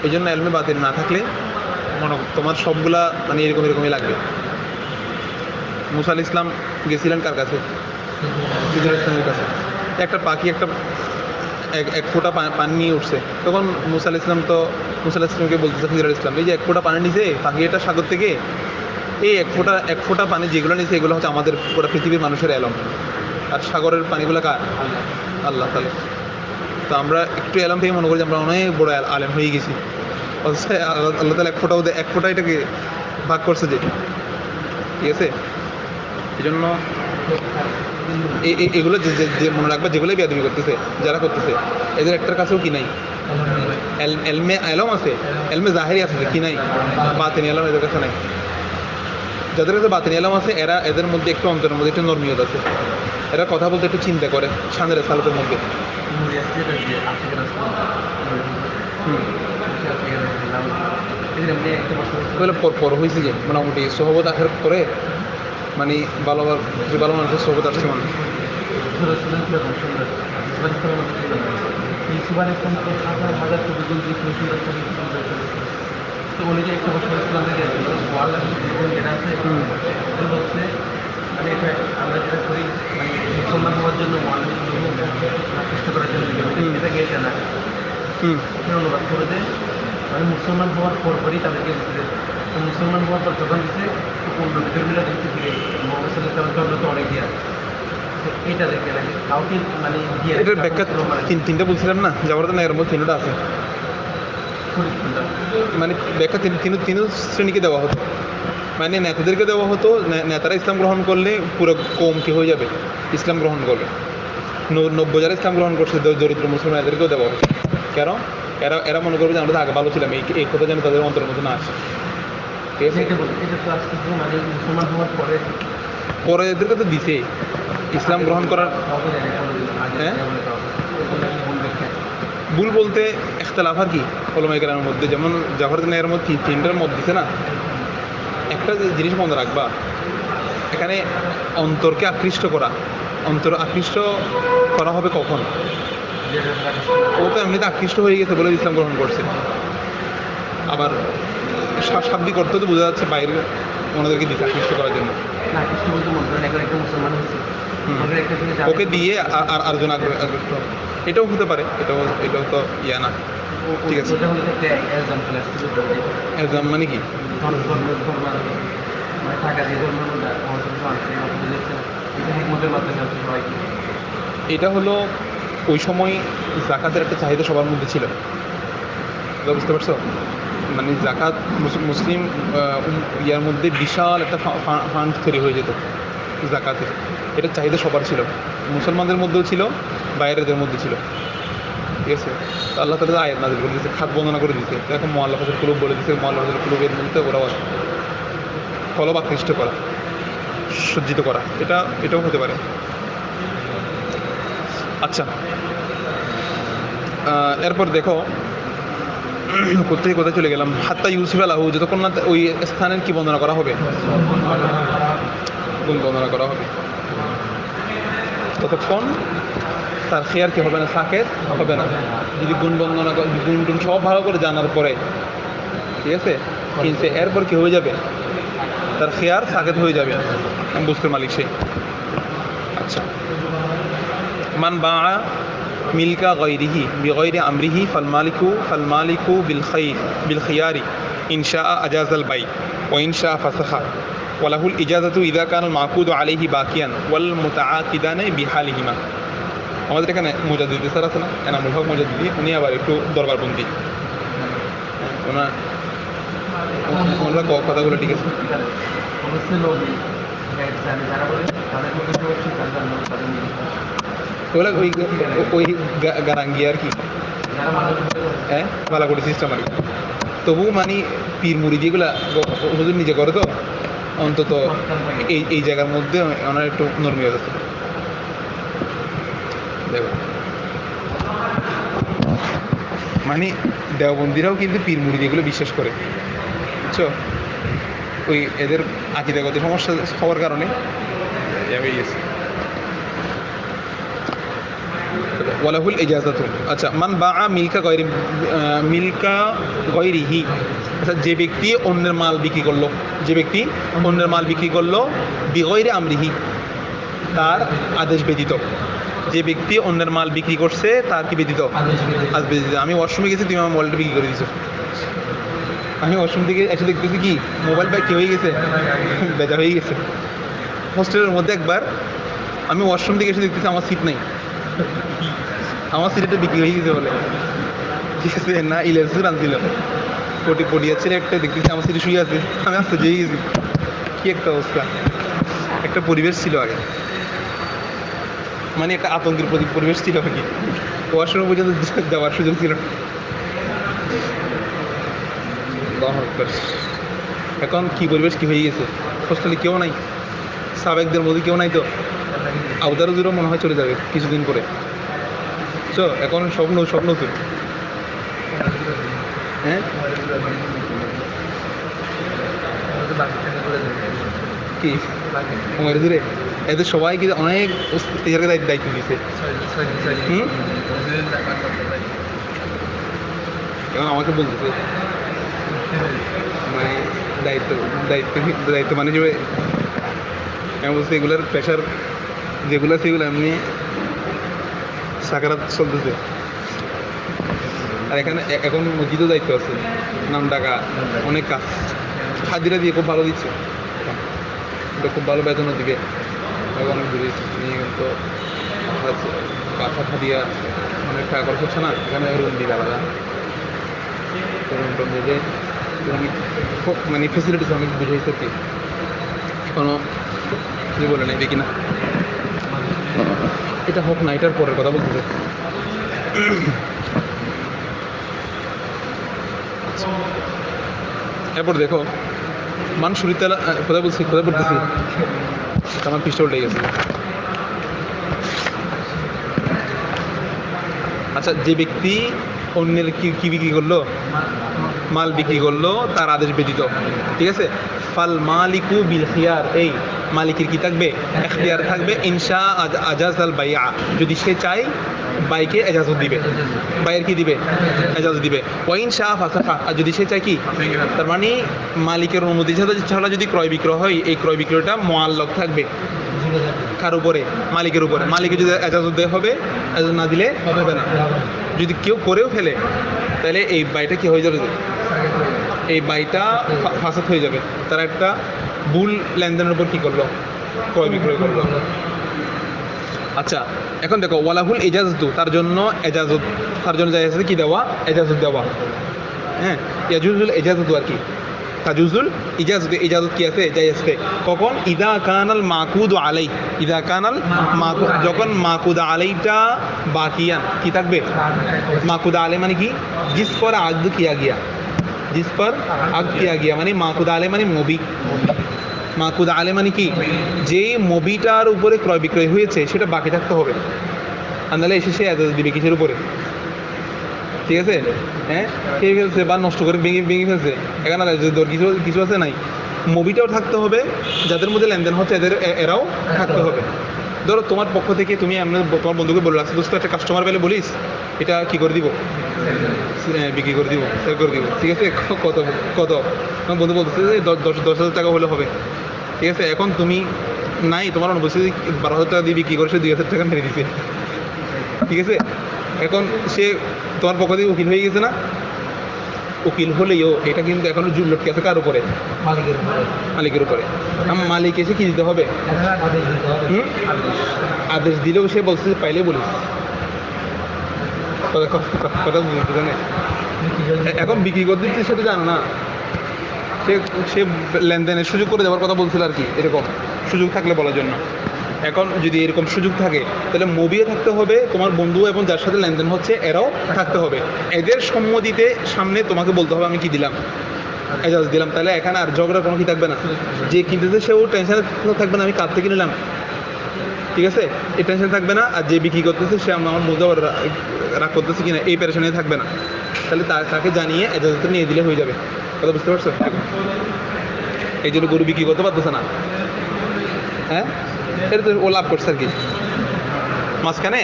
এই জন্য এলমে বাতিল না থাকলে তোমার সবগুলা মানে এরকমই লাগবে। মুসা আলাইহিস সালাম গেছিলেন কার কাছে? খিজির ইসলামের কাছে। একটা পাখি এক ফোঁটা পানি নিয়ে উঠছে, তখন মুসা আলাইহিস ইসলামকে বলতেছে খিজির ইসলাম, এই যে এক ফোঁটা পানি নিছে পাখি, এটা সাগর থেকে, এই এক ফোঁটা পানি যেগুলো নিছে এগুলো হচ্ছে আমাদের পুরো পৃথিবীর মানুষের এলম, আর সাগরের পানিগুলো কার? আল্লাহ তাআলা। তো আমরা একটু এলাম থেকে মনে করি যে আমরা অনেক বড় আলেম হয়ে গেছি, অথচ আল্লাহ তালা এক ফোঁটা এটাকে ভাগ করছে যে, ঠিক আছে। এই জন্য এগুলো যে মনে রাখবা, যেগুলোই বেয়াদবি করতেছে, যারা করতেছে, এদের একটার কাছেও কি নাই, এলমে এলম আছে, এলমে জাহেরি আছে, কি নাই, বাতিনি এলম এদের কাছে নাই। যাদের কাছে বাতিনি এলম আছে, এদের মধ্যে একটু অন্তরের মধ্যে একটু নরমিয়ত আছে, এরা কথা বলতে একটু চিন্তা করে সানের সালতের মধ্যে। পর হয়েছে যে মোটামুটি সহবত আখের করে, মানে ভালো ভালো মানুষের সহবত আসছে মানে। তো উনি যে একটা বছর ইসলামে গেছিল যেটা আছে হচ্ছে মানে এটা আমরা যেটা করি মানে মুসলমান হওয়ার জন্য চেষ্টা করার জন্য এটা গিয়েছে না ওখানে অনুবাদ করে দেয় মানে মুসলমান হওয়ার পরপরই তাদেরকে মুসলমান হওয়ার পর যখন দিচ্ছে অন্য বিতর্মীরা দেখতে ফিরে মোহাম্মদ সাল্লাহ সাল্লাম তো অনেক দিয়ে এটা দেখে লাগে কাউকে মানে এটার ব্যাখ্যা তিনটা বলছিলাম না, যাওয়ার তো না, এর মধ্যে তিনটা আছে, মানে ব্যাখ্যা তিন শ্রেণীকে দেওয়া হতো। মানে নেতাদেরকে দেওয়া হতো, নেতারা ইসলাম গ্রহণ করলে পুরো কম কি হয়ে যাবে, ইসলাম গ্রহণ করবে। 90 যারা ইসলাম গ্রহণ করছে দরিদ্র মুসলমান, এদেরকেও দেওয়া হতো। কেন? এরা মনে করবে যে আমরা তো আগে ভালো ছিলাম, এই কথা যেন তাদের অন্তরের মধ্যে না আসে, ঠিক আছে। পরে এদেরকে তো দিছে ইসলাম গ্রহণ করার। হ্যাঁ, ভুল বলতে ইখতিলাফ আর কি উলামায়ে কেরামের মধ্যে, যেমন জাফর বিন এর মধ্যে তিনটার মত দিছে না। একটা জিনিস মনে রাখবা, এখানে অন্তরকে আকৃষ্ট করা হবে কখন? ও তো এমনিতে আকৃষ্ট হয়ে গেছে বলে ইসলাম গ্রহণ করছে। আবার শাব্দিক অর্থ তো বোঝা যাচ্ছে বাইরে ওনাদেরকে দিতে আকৃষ্ট করার জন্য, ওকে দিয়ে আর আরেকজন আকৃষ্ট, এটাও হতে পারে, এটাও তো ইয়া না, ঠিক আছে। মানে কি এটা হলো ওই সময় জাকাতের একটা চাহিদা সবার মধ্যে ছিল, বুঝতে পারছো? মানে জাকাত মুসলিম ইয়ার মধ্যে বিশাল একটা ফান্ড তৈরি হয়ে যেত জাকাতের, এটার চাহিদা সবার ছিল, মুসলমানদের মধ্যেও ছিল, বাইরেদের মধ্যে ছিল, ঠিক আছে। তো আল্লাহ তাআলা আয়াত নাযিল করে দিয়েছে, খাত বর্ণনা করে দিয়েছে। এখন মুআল্লাফাতুল কুলুব বলে দিয়েছে, মুআল্লাফাতুল কুলুবের মধ্যে ওরাও ফলব আকৃষ্ট করা, সজ্জিত করা, এটাও হতে পারে। আচ্ছা, এরপর দেখো কোথায় চলে গেলাম। হাত্তা ইউসুফ আলাহু, যতক্ষণ না ওই স্থানের কি বর্ণনা করা হবে, গুণ বর্ণনা করা হবে, ততক্ষণ তার খেয়ার কি হবে না, সাকেত হবে না। যদি গুণ বর্ণনা গুণ সব ভালো করে জানার পরে, ঠিক আছে, কিন্তু এরপর কি হয়ে যাবে, তার খেয়ার সাকেত হয়ে যাবে, বুঝতে মালিক সে। আচ্ছা, মান বাআ মিলকা গায়রিহি বিগায়রি আমরিহি ফালমালিকু বিল খিয়ারি ইনশা আজাজাল বাই ওয়া ইনশা ফাসাখা ওয়া লাহুল ইজাজাতু ইযা কানা আল মাকুদু আলাইহি বাকিয়ান ওয়াল মুতাআকিদানে বিহালিহিমা। আমাদের এখানে মুজাদ্দিদ স্যার আছে না, এনামুল হক মুজাদ্দিদি, উনি আবার একটু দরবারবন্দি, ওনারা কথাগুলো ঠিক আছে। ওগুলো ওই গারাঙ্গি আর কি, হ্যাঁ, ভালো করে সিস্টেম আর কি। তবু মানে পীর মুড়ি যেগুলা হুজুর নিজে করে, তো অন্তত এই জায়গার মধ্যে ওনার একটু নরমিয়ত আছে। দেখো, মানে দেওবন্দিরাও কিন্তু পীর মুড়ি যেগুলো বিশ্বাস করে, বুঝছো, ওই এদের আকীদাগত সমস্যা হওয়ার কারণে হয়ে গেছে। ওয়ালাহুল ইজাজাতু। আচ্ছা, মান বাআ মিলকা গায়রিহি, আচ্ছা, যে ব্যক্তি অন্যের মাল বিক্রি করলো, বিগায়রি আমরিহি, তার আদেশ ব্যতীত। যে ব্যক্তি অন্যের মাল বিক্রি করছে তার কি ব্যতীত, আদেশ ব্যতীত। আমি ওয়াশরুমে গেছি, তুমি আমার মোবাইলটা বিক্রি করে দিছো। আমি ওয়াশরুম থেকে এসে দেখতেছি কি মোবাইল ব্যাগ কি হয়ে গেছে, বেজা হয়ে গেছে। হোস্টেলের মধ্যে একবার আমি ওয়াশরুম থেকে এসে দেখতেছি আমার সিট নেই, আমার সিলেটে বিক্রি হয়ে গেছে বলে, ঠিক আছে না, ইলেকশন আনছিল পটিয়া ছেলে একটা দেখতেছি আমার সিটে শুয়ে আছে, আমি আসতে যেয়ে গেছি, কি একটা অবস্থা, একটা পরিবেশ ছিল আগে, মানে একটা আতঙ্কের পরিবেশ ছিল আর কি, ওয়াশরুম পর্যন্ত যাওয়ার সুযোগ ছিল না। আল্লাহু আকবার। এখন কি পরিবেশ কি হয়ে গেছে, হোস্টেলে কেউ নাই, সাবেকদের মধ্যে কেউ নাই, তো আউদার উজুরও মনে হয় চলে যাবে কিছুদিন পরে, তো এখন স্বপ্ন স্বপ্ন তো, হ্যাঁ কি সময় ধরে এদের সবাইকে অনেক দায়িত্ব দিচ্ছে। হুম, এবং আমাকে বলতেছে মানে দায়িত্ব দায়িত্ব দায়িত্ব মানে যে আমি বলছি এগুলোর প্রেশার যেগুলো সেগুলো এমনি সাকারাত চলতেছে। আর এখানে এখন মসজিদও দায়িত্ব আছে, নাম ডাকা, অনেক কাজ, হাজিরা দিয়ে খুব ভালো দিচ্ছে, এটা খুব ভালো বেতনও দিবে, অনেক দূরে নিয়ে কিন্তু বাসা দিয়া অনেক টাকা খরচ হচ্ছে না, এখানে রুম দিবে আলাদা, রুম টুম দিলে মানে ফেসিলিটিস অনেক বুঝাইছে কি, কোনো কিছু বলে নাই দেখি না, এটা হোক না, এটার পরের কথা বলতেছে। এরপর দেখো মান শরীরতলা কোথায় বলছি, কোথায় বলতেছি, আমার পিছটা উল্টে গেছে। আচ্ছা, যে ব্যক্তি অন্যের কি বিক্রি করলো, মাল বিক্রি করলো তার আদেশ ব্যতীত, ঠিক আছে, ফাল মালিকু বিল খিয়ার, এই মালিকের কি থাকবে, এখতিয়ার থাকবে, ইনশা আজাজ আল বাইয়া, যদি সে চায় বাইকে এজাজত দিবে, বাইয়ের কি দিবে, এজাজত দিবে, ওয়াইন শাহ ফাসাখা, আর যদি সে চায় কি, তার মানে মালিকের অনুমতি ছাড়া যদি ক্রয় বিক্রয় হয়, এই ক্রয় বিক্রয়টা মুআল্লাক থাকবে কার উপরে, মালিকের উপরে, মালিকের যদি এজাজত দেওয়া হবে, এজাজত না দিলে হবে না, যদি কেউ করেও ফেলে তাহলে এই বাইটা কি হয়ে যাবে, এই বাইটা ফাসাদ হয়ে যাবে, তারা একটা ভুল লেনদেনের উপর কি করলো, ক্রয় বিক্রয় করলো। আচ্ছা, এখন দেখো ওয়ালাহুল ইজাজতু, তার জন্য এজাজত, তার জন্য জায়েজ আছে কি দেওয়া, এজাজত দেওয়া, হ্যাঁ, ইয়াজুজুল ইজাজতু আর কি, তাজুজুল ইজাজত, ইজাজত কি আছে, জায়েজ আছে, কখন, ইদা কানাল মাকুদ আলাই, ইদা কানাল মাকুদ, যখন মাকুদ আলাইটা বাকিয়ান কি থাকবে, মাকুদ আলাই মানে কি, জিস পর আদ কিয়া গিয়া, জিস পর আদ কিয়া গিয়া মানে মাকুদ আলাই মানে মবি, মাকুদ আলে মানে কি, যে মবিটার উপরে ক্রয় বিক্রয় হয়েছে সেটা বাকি থাকতে হবে, আর নাহলে এসে সে এত দিবে কিসের উপরে, ঠিক আছে, হ্যাঁ, খেয়ে ফেলছে বা নষ্ট করে ভেঙে ফেলছে, এখানে কিছু কিছু আছে নাই, মবিটাও থাকতে হবে, যাদের মধ্যে লেনদেন হচ্ছে এরাও থাকতে হবে। ধরো তোমার পক্ষ থেকে তুমি তোমার বন্ধুকে বলে রাখছো, দোস্ত একটা কাস্টমার পেলে বলিস এটা কি করে দিব, বিক্রি করে দিব, সেল করে দিব, ঠিক আছে, কত কত, তোমার বন্ধু বলতেছে যে 10,000 টাকা হলে হবে, ঠিক আছে, এখন তুমি নাই, তোমার অনুপস্থিতি 12,000 টাকা দিয়ে বিক্রি করে সে 2,000 টাকা মেরে দিছে, ঠিক আছে, এখন সে তোমার পক্ষ থেকে উকিল হয়ে গেছে না, উকিল হলেও এটা কিন্তু এখনো লটকে আছে কার উপরে, মালিকের উপরে, মালিক এসে কি দিতে হবে, আদেশ দিলেও সে বলছে পাইলে বলিস, কথা বুঝতে জানে, এখন বিক্রি করতে দিচ্ছে সেটা জানো না, সে সে লেনদেনের সুযোগ করে দেওয়ার কথা বলছিল আর কি, এরকম সুযোগ থাকলে বলার জন্য। এখন যদি এরকম সুযোগ থাকে তাহলে মুভিও থাকতে হবে, তোমার বন্ধু এবং যার সাথে লেনদেন হচ্ছে এরাও থাকতে হবে, এদের সম্মতিতে সামনে তোমাকে বলতে হবে আমি কি দিলাম, এজাজ দিলাম, তাহলে এখানে আর ঝগড়া কোনো কি থাকবে না, যে কিনতেছে সেও টেনশনে থাকবে না আমি কার থেকে নিলাম, ঠিক আছে, এই টেনশন থাকবে না, আর যে বিক্রি করতেছে সে আমার মধ্যে রাগ করতেছে কিনা এই পেরেশানি থাকবে না, তাহলে তাকে জানিয়ে এজাজত নিয়ে দিলে হয়ে যাবে, কথা বুঝতে পারছো, এই জন্য গরু বিক্রি করতে পারতেছে না, হ্যাঁ, এটা তো ও লাভ করছে আর কি, মাঝখানে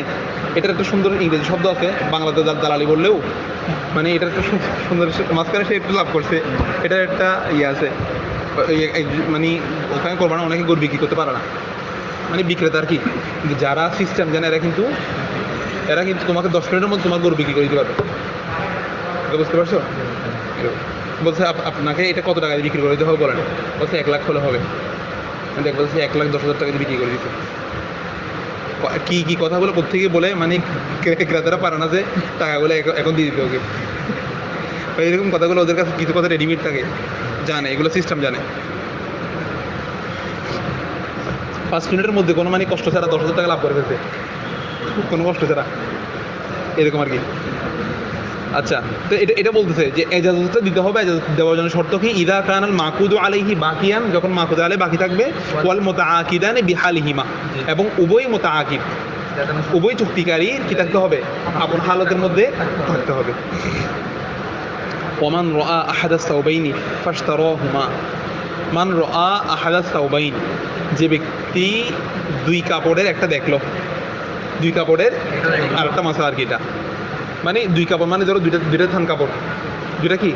এটার একটা সুন্দর ইংরেজি শব্দ আছে, বাংলাতে দালালি বললেও মানে এটার একটা সুন্দর, মাঝখানে সে একটু লাভ করছে, এটার একটা ইয়ে আছে, মানে ওখানে করবো না, অনেকে গরু বিক্রি করতে পারে না, মানে বিক্রেতা আর কি, কিন্তু যারা সিস্টেম জানে এরা কিন্তু তোমাকে 10 মিনিটের মধ্যে তোমার গরু বিক্রি করে দিতে পারবে, বুঝতে পারছো, বলছে আপনাকে এটা কত টাকা দিয়ে বিক্রি করে দিতে হবে বলেন, বলছে 1 লাখ হলে হবে, দেখ বলছে 1,10,000 টাকা দিয়ে বিক্রি করে দিতে, কি কি কথাগুলো কোথেকে বলে, মানে ক্রেতারা পারে না যে টাকাগুলো এখন দিয়ে দিতে ওকে, বা এরকম কথাগুলো ওদের কাছে কিছু কথা রেডিমেড থাকে, জানে এগুলো সিস্টেম জানে। 5 মিনিটের মধ্যে কোনো মানে কষ্ট ছাড়া 10,000 টাকা লাভ করে ফেলছে, কোনো কষ্ট ছাড়া, এরকম আর কি। আচ্ছা, তো এটা বলতেছে যে এজাজতটা দিতে হবে। এজাজত দেওয়ার জন্য শর্ত কি? ইদা কানাল মাকুদু আলাইহি বাকিয়ান, যখন মাকুদ আলাই বাকি থাকবে, ওয়াল মুতাআকিদানি বিহালিহিমা, এবং উভয় মুতাআকিদ, উভয় চুক্তিকারী কি থাকতে হবে? আপন হালতের মধ্যে থাকতে হবে। ওমান রাআ আহাদাস সাওবাইনি ফাশতারাহুমা, মান রাআ আহাদাস সাওবাইন, যে ব্যক্তি 2 কাপড়ের একটা দেখলো, 2 কাপড়ের আর একটা মাসা আর কি, এটা মানে 2 কাপড়, মানে ধরো দুইটা থান কাপড়, দুইটা কি,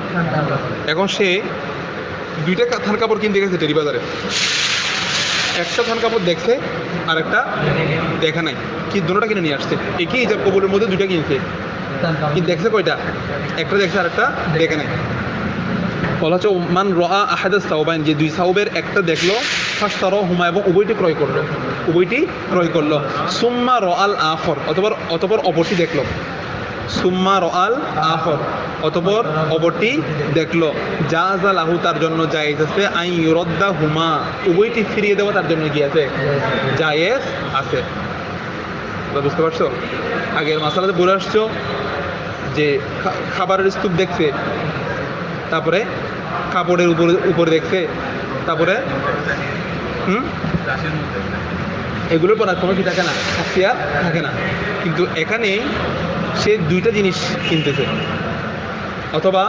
এখন সে 2টা থান কাপড় কিনতে গেছে টেরি বাজারে, একটা থান কাপড় দেখছে আর একটা দেখা নাই, কি দুটোটা কিনে নিয়ে আসছে, একই হিজাব কবুলের মধ্যে 2টা কিনছে, কিন্তু দেখছে কয়টা? একটা দেখছে আর একটা দেখে নাই। বলা হচ্ছে মান রাআ আহাদাস সাওবাইন, যে 2 সাওবের একটা দেখলো, ফাশতারাহুমা, এবং উভয়টি ক্রয় করলো, উভয়টি ক্রয় করলো। সুম্মা রাআল আখর, অতঃপর অপরটি দেখলো, সুম্মা রাআল আখর, অতঃপর অপরটি দেখলো, জাযা লাহু, তার জন্য জায়েজ আছে, আই ইউরাদ্দাহুমা, উভয়টি ফিরিয়ে দেওয়া তার জন্য কি আছে? জায়েজ আছে। তোমরা বুঝতে পারছো? আগের মাসালাতে বলে আসছো যে খাবারের স্তূপ দেখছে, তারপরে কাপড়ের উপরে দেখছে, তারপরে এগুলোর পর আর কোনো কি থাকে না, এখতিয়ার থাকে না। কিন্তু এখানে সে 2টা জিনিস কিনতেছে, অথবা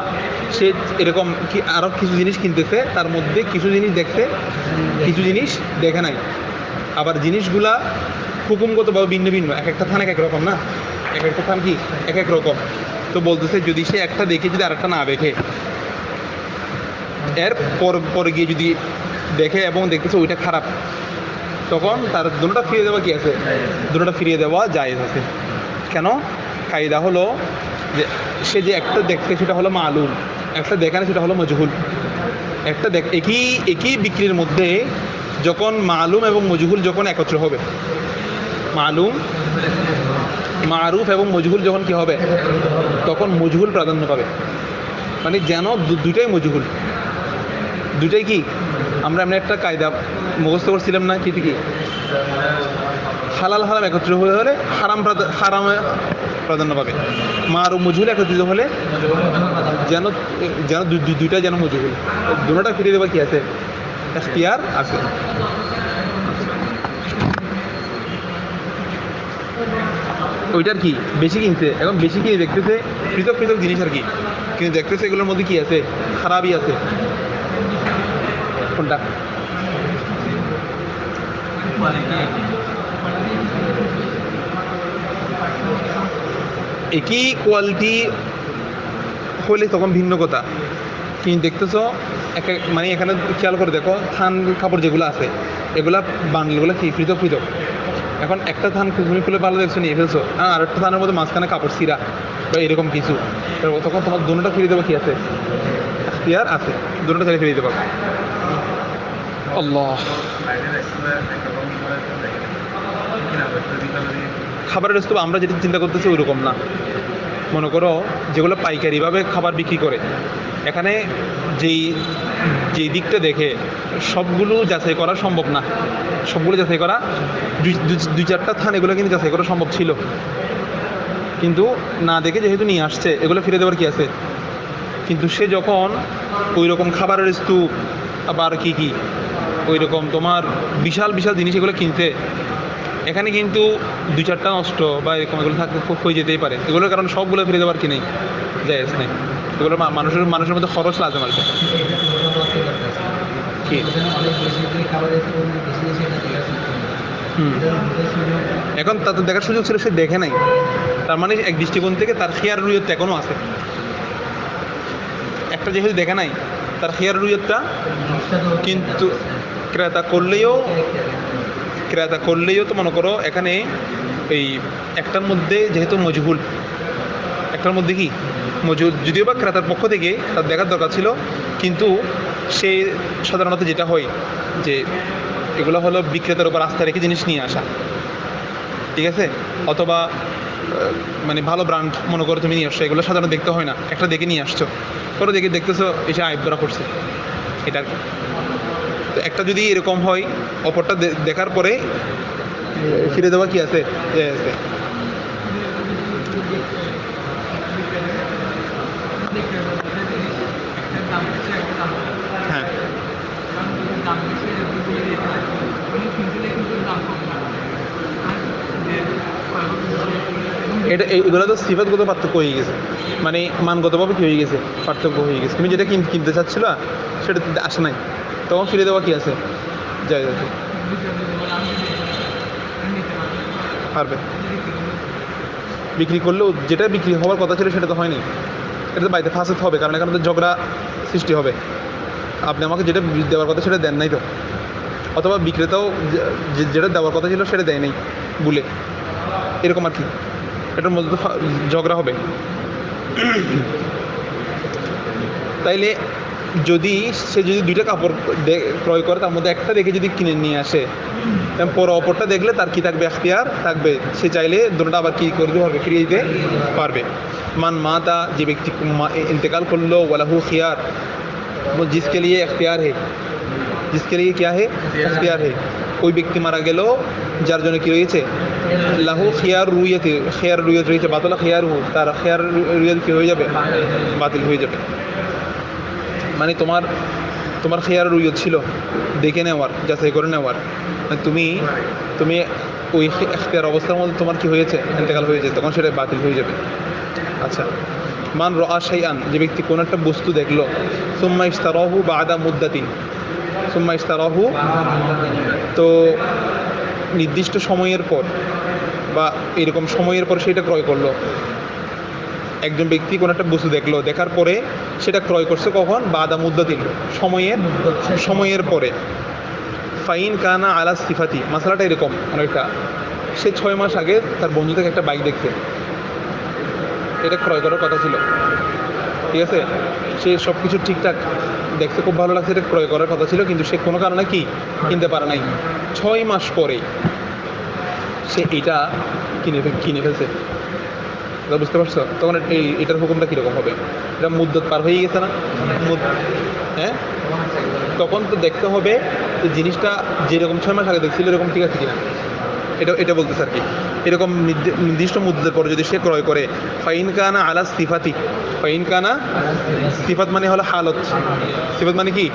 সে এরকম কি আরও কিছু জিনিস কিনতেছে, তার মধ্যে কিছু জিনিস দেখছে, কিছু জিনিস দেখে নাই। আবার জিনিসগুলা হুকুমগতভাবে ভিন্ন ভিন্ন, এক একটা থান এক এক রকম না, এক একটা থান কি এক এক রকম। তো বলতেছে যদি সে একটা দেখে যদি আরেকটা না দেখে, এর পরে গিয়ে যদি দেখে এবং দেখতেছে ওইটা খারাপ, তখন তার দুটোটা ফিরিয়ে দেওয়া কি আছে? দুটোটা ফিরিয়ে দেওয়া জায়েজ আছে। কেন? কায়দা হলো যে সে যে একটা দেখতে সেটা হলো মালুম, একটা দেখে না সেটা হলো মজহুল। একটা একই বিক্রির মধ্যে যখন মালুম এবং মজহুল যখন একত্র হবে, মালুম, মারুফ এবং মজহুল যখন কি হবে, তখন মজহুল প্রাধান্য পাবে। মানে যেন দুইটাই মজহুল, দুইটাই কি, আমরা এমনি একটা কায়দা মুখস্থ করছিলাম না, কি হালাল হারাম একত্রিত হলে হারামে প্রাধান্য পাবে, মার ও মজহুল একত্রিত হলে যেন যেন দুইটা যেন মজহুল, দুটোটা ফিরিয়ে দেওয়া কি আছে? এখতিয়ার আছে। ওইটার কি বেশি কিনছে, এখন বেশি কিনে দেখতেছে পৃথক পৃথক জিনিস আর কি, কিন্তু দেখতেছে এগুলোর মধ্যে কি আছে? খারাপই আছে। কোনটা? একই কোয়ালিটি হলে তখন ভিন্ন কথা, কিন্তু দেখতেছো মানে এখানে খেয়াল করে দেখো, থান কাপড় যেগুলো আছে এগুলা বান্ডেলগুলো কি পৃথক পৃথক। এখন একটা থান তুমি খুলে ভালো দেখছো নিয়ে ফেলছো, আর একটা থানের মধ্যে মাঝখানে কাপড় সিরা বা এরকম কিছু, তখন তোমার দুটোটা ফিরিয়ে দেবো কি আছে? এখতিয়ার আছে, দুটোটা ছেড়ে ফিরিয়ে দেবো। আল্লাহ, খাবারের স্তূপ আমরা যেটা চিন্তা করতেছি ওইরকম না। মনে করো যেগুলো পাইকারিভাবে খাবার বিক্রি করে, এখানে যেই দিকটা দেখে সবগুলো যাচাই করা সম্ভব না, সবগুলো যাচাই করা, 2-4টা থান এগুলো কিন্তু যাচাই করা সম্ভব ছিল, কিন্তু না দেখে যেহেতু নিয়ে আসছে, এগুলো ফিরে দেওয়ার কি আছে? কিন্তু সে যখন ওই রকম খাবারের স্তূপ, আবার কি ওই রকম তোমার বিশাল বিশাল জিনিস এগুলো কিনতে, এখানে কিন্তু 2-4টা নষ্ট বা এরকম এগুলো থাকতে হয়ে যেতেই পারে, এগুলোর কারণে সবগুলো ফিরে দেওয়ার কি নেই, জায়েজ নেই। এগুলো মানুষের মধ্যে খরচ লাজম আর কি। এখন তাদের দেখার সুযোগ ছিল, সে দেখে নাই, তার মানে এক দৃষ্টিকোণ থেকে তার খেয়ার রুইয়ত এখনও আছে। একটা যেহেতু দেখে নাই, তার খেয়ার রুইয়তটা, কিন্তু ক্রেতা করলেও তো মনে করো এখানে এই একটার মধ্যে যেহেতু মজহুল, একটার মধ্যে কি মজহুল, যদিও বা ক্রেতার পক্ষ থেকে তার দেখার দরকার ছিল, কিন্তু সে সাধারণত যেটা হয় যে এগুলো হলো বিক্রেতার উপর আস্থা রেখে জিনিস নিয়ে আসা, ঠিক আছে, অথবা মানে ভালো ব্র্যান্ড মনে করো তুমি নিয়ে আসছো, এগুলো সাধারণত দেখতে হয় না, একটা দেখে নিয়ে আসছো, পরে দেখতেছো এসে আইব ধরা করছে, এটা আর কি। তো একটা যদি এরকম হয়, অপরটা দেখার পরে ফিরে দেওয়া কি আছে, আছে। হ্যাঁ, এগুলো তো সিফাতগত পার্থক্য হয়ে গেছে, মানে মানগতভাবে কি হয়ে গেছে, পার্থক্য হয়ে গেছে। তুমি যেটা কিনতে চাচ্ছিল সেটা আসে নাই, তখন ফিরে দেওয়া কি আছে, যাই আছে, পারবে। বিক্রি করলেও যেটা বিক্রি হওয়ার কথা ছিল সেটা তো হয়নি, এটা তো বাড়িতে ফাঁসতে হবে, কারণ এখানে তো ঝগড়া সৃষ্টি হবে। আপনি আমাকে যেটা দেওয়ার কথা সেটা দেন নাই তো, অথবা বিক্রেতাও যেটা দেওয়ার কথা ছিল সেটা দেয় নাই বলে, এরকম আর কি, এটার মধ্যে তো ঝগড়া হবে। তাইলে যদি সে যদি দুইটা কাপড় ক্রয় করে, তার মধ্যে একটা দেখে যদি কিনে নিয়ে আসে, পরে অপরটা দেখলে তার কি থাকবে, এখতিয়ার থাকবে, সে চাইলে দুটোটা আবার কি করতে পারবে, ফিরিয়ে দিতে পারবে। মান মাতা, যে ব্যক্তি ইন্তেকাল করলো, ওয়ালাহু খিয়ার, জিসকে লিয়ে এখতিয়ার হে, জিসকে লিয়ে क्या है, এখতিয়ার হে, ওই ব্যক্তি মারা গেল যার জন্য কি রয়েছে, লাহু খিয়ার রুইয়ত, খিয়ার রুইয়ত রয়েছে, বাতলা খিয়ার হু, তার খিয়ার রুইয়ত কি হয়ে যাবে, বাতিল হয়ে যাবে। মানে তোমার খেয়ার রুইয়ত ছিল দেখে নেওয়ার, যাচাই করে নেওয়ার, তুমি তুমি ওই এখতিয়ার অবস্থার মধ্যে তোমার কি হয়েছে, ইন্তেকাল হয়েছে, তখন সেটা বাতিল হয়ে যাবে। আচ্ছা, মান রাআ শাইআন, যে ব্যক্তি কোন একটা বস্তু দেখলো, সুম্মা ইশতারাহু বাদা মুদ্দাতিন, সুম্মা ইশতারাহু, তো নির্দিষ্ট সময়ের পর বা এরকম সময়ের পর সেটা ক্রয় করলো। একজন ব্যক্তি কোনো একটা বস্তু দেখলো, দেখার পরে সেটা ক্রয় করছে কখন, বাদা মুদ্দাতিন, সময়ের পরে। ফাইন কানা আলা সিফাতি, মাসালাটা এরকম অনেকটা, সে 6 মাস আগে তার বন্ধু থেকে একটা বাইক দেখছে, এটা ক্রয় করার কথা ছিল, ঠিক আছে, সে সব কিছু ঠিকঠাক দেখতে খুব ভালো লাগছে, এটা ক্রয় করার কথা ছিল, কিন্তু সে কোনো কারণে কি কিনতে পারে নাই। 6 মাস পরে সে এটা কিনে ফেলছে, বুঝতে পারছো? তখন এটার হুকুমটা কীরকম হবে? এটা মুদ্দত পার হয়ে গেছে না, হ্যাঁ, তখন তো দেখতে হবে যে জিনিসটা যেরকম 6 মাস আগে দেখছিল এরকম ঠিক আছে কিনা, এটা বলতেছে আর কি। এরকম নির্দিষ্ট মুদ্দার পরে যদি সে ক্রয় করে, ফাইন কানা আলা সিফাতি, ফাইন কানা, সিফাত মানে হলো হালত, সিফাত মানে কি,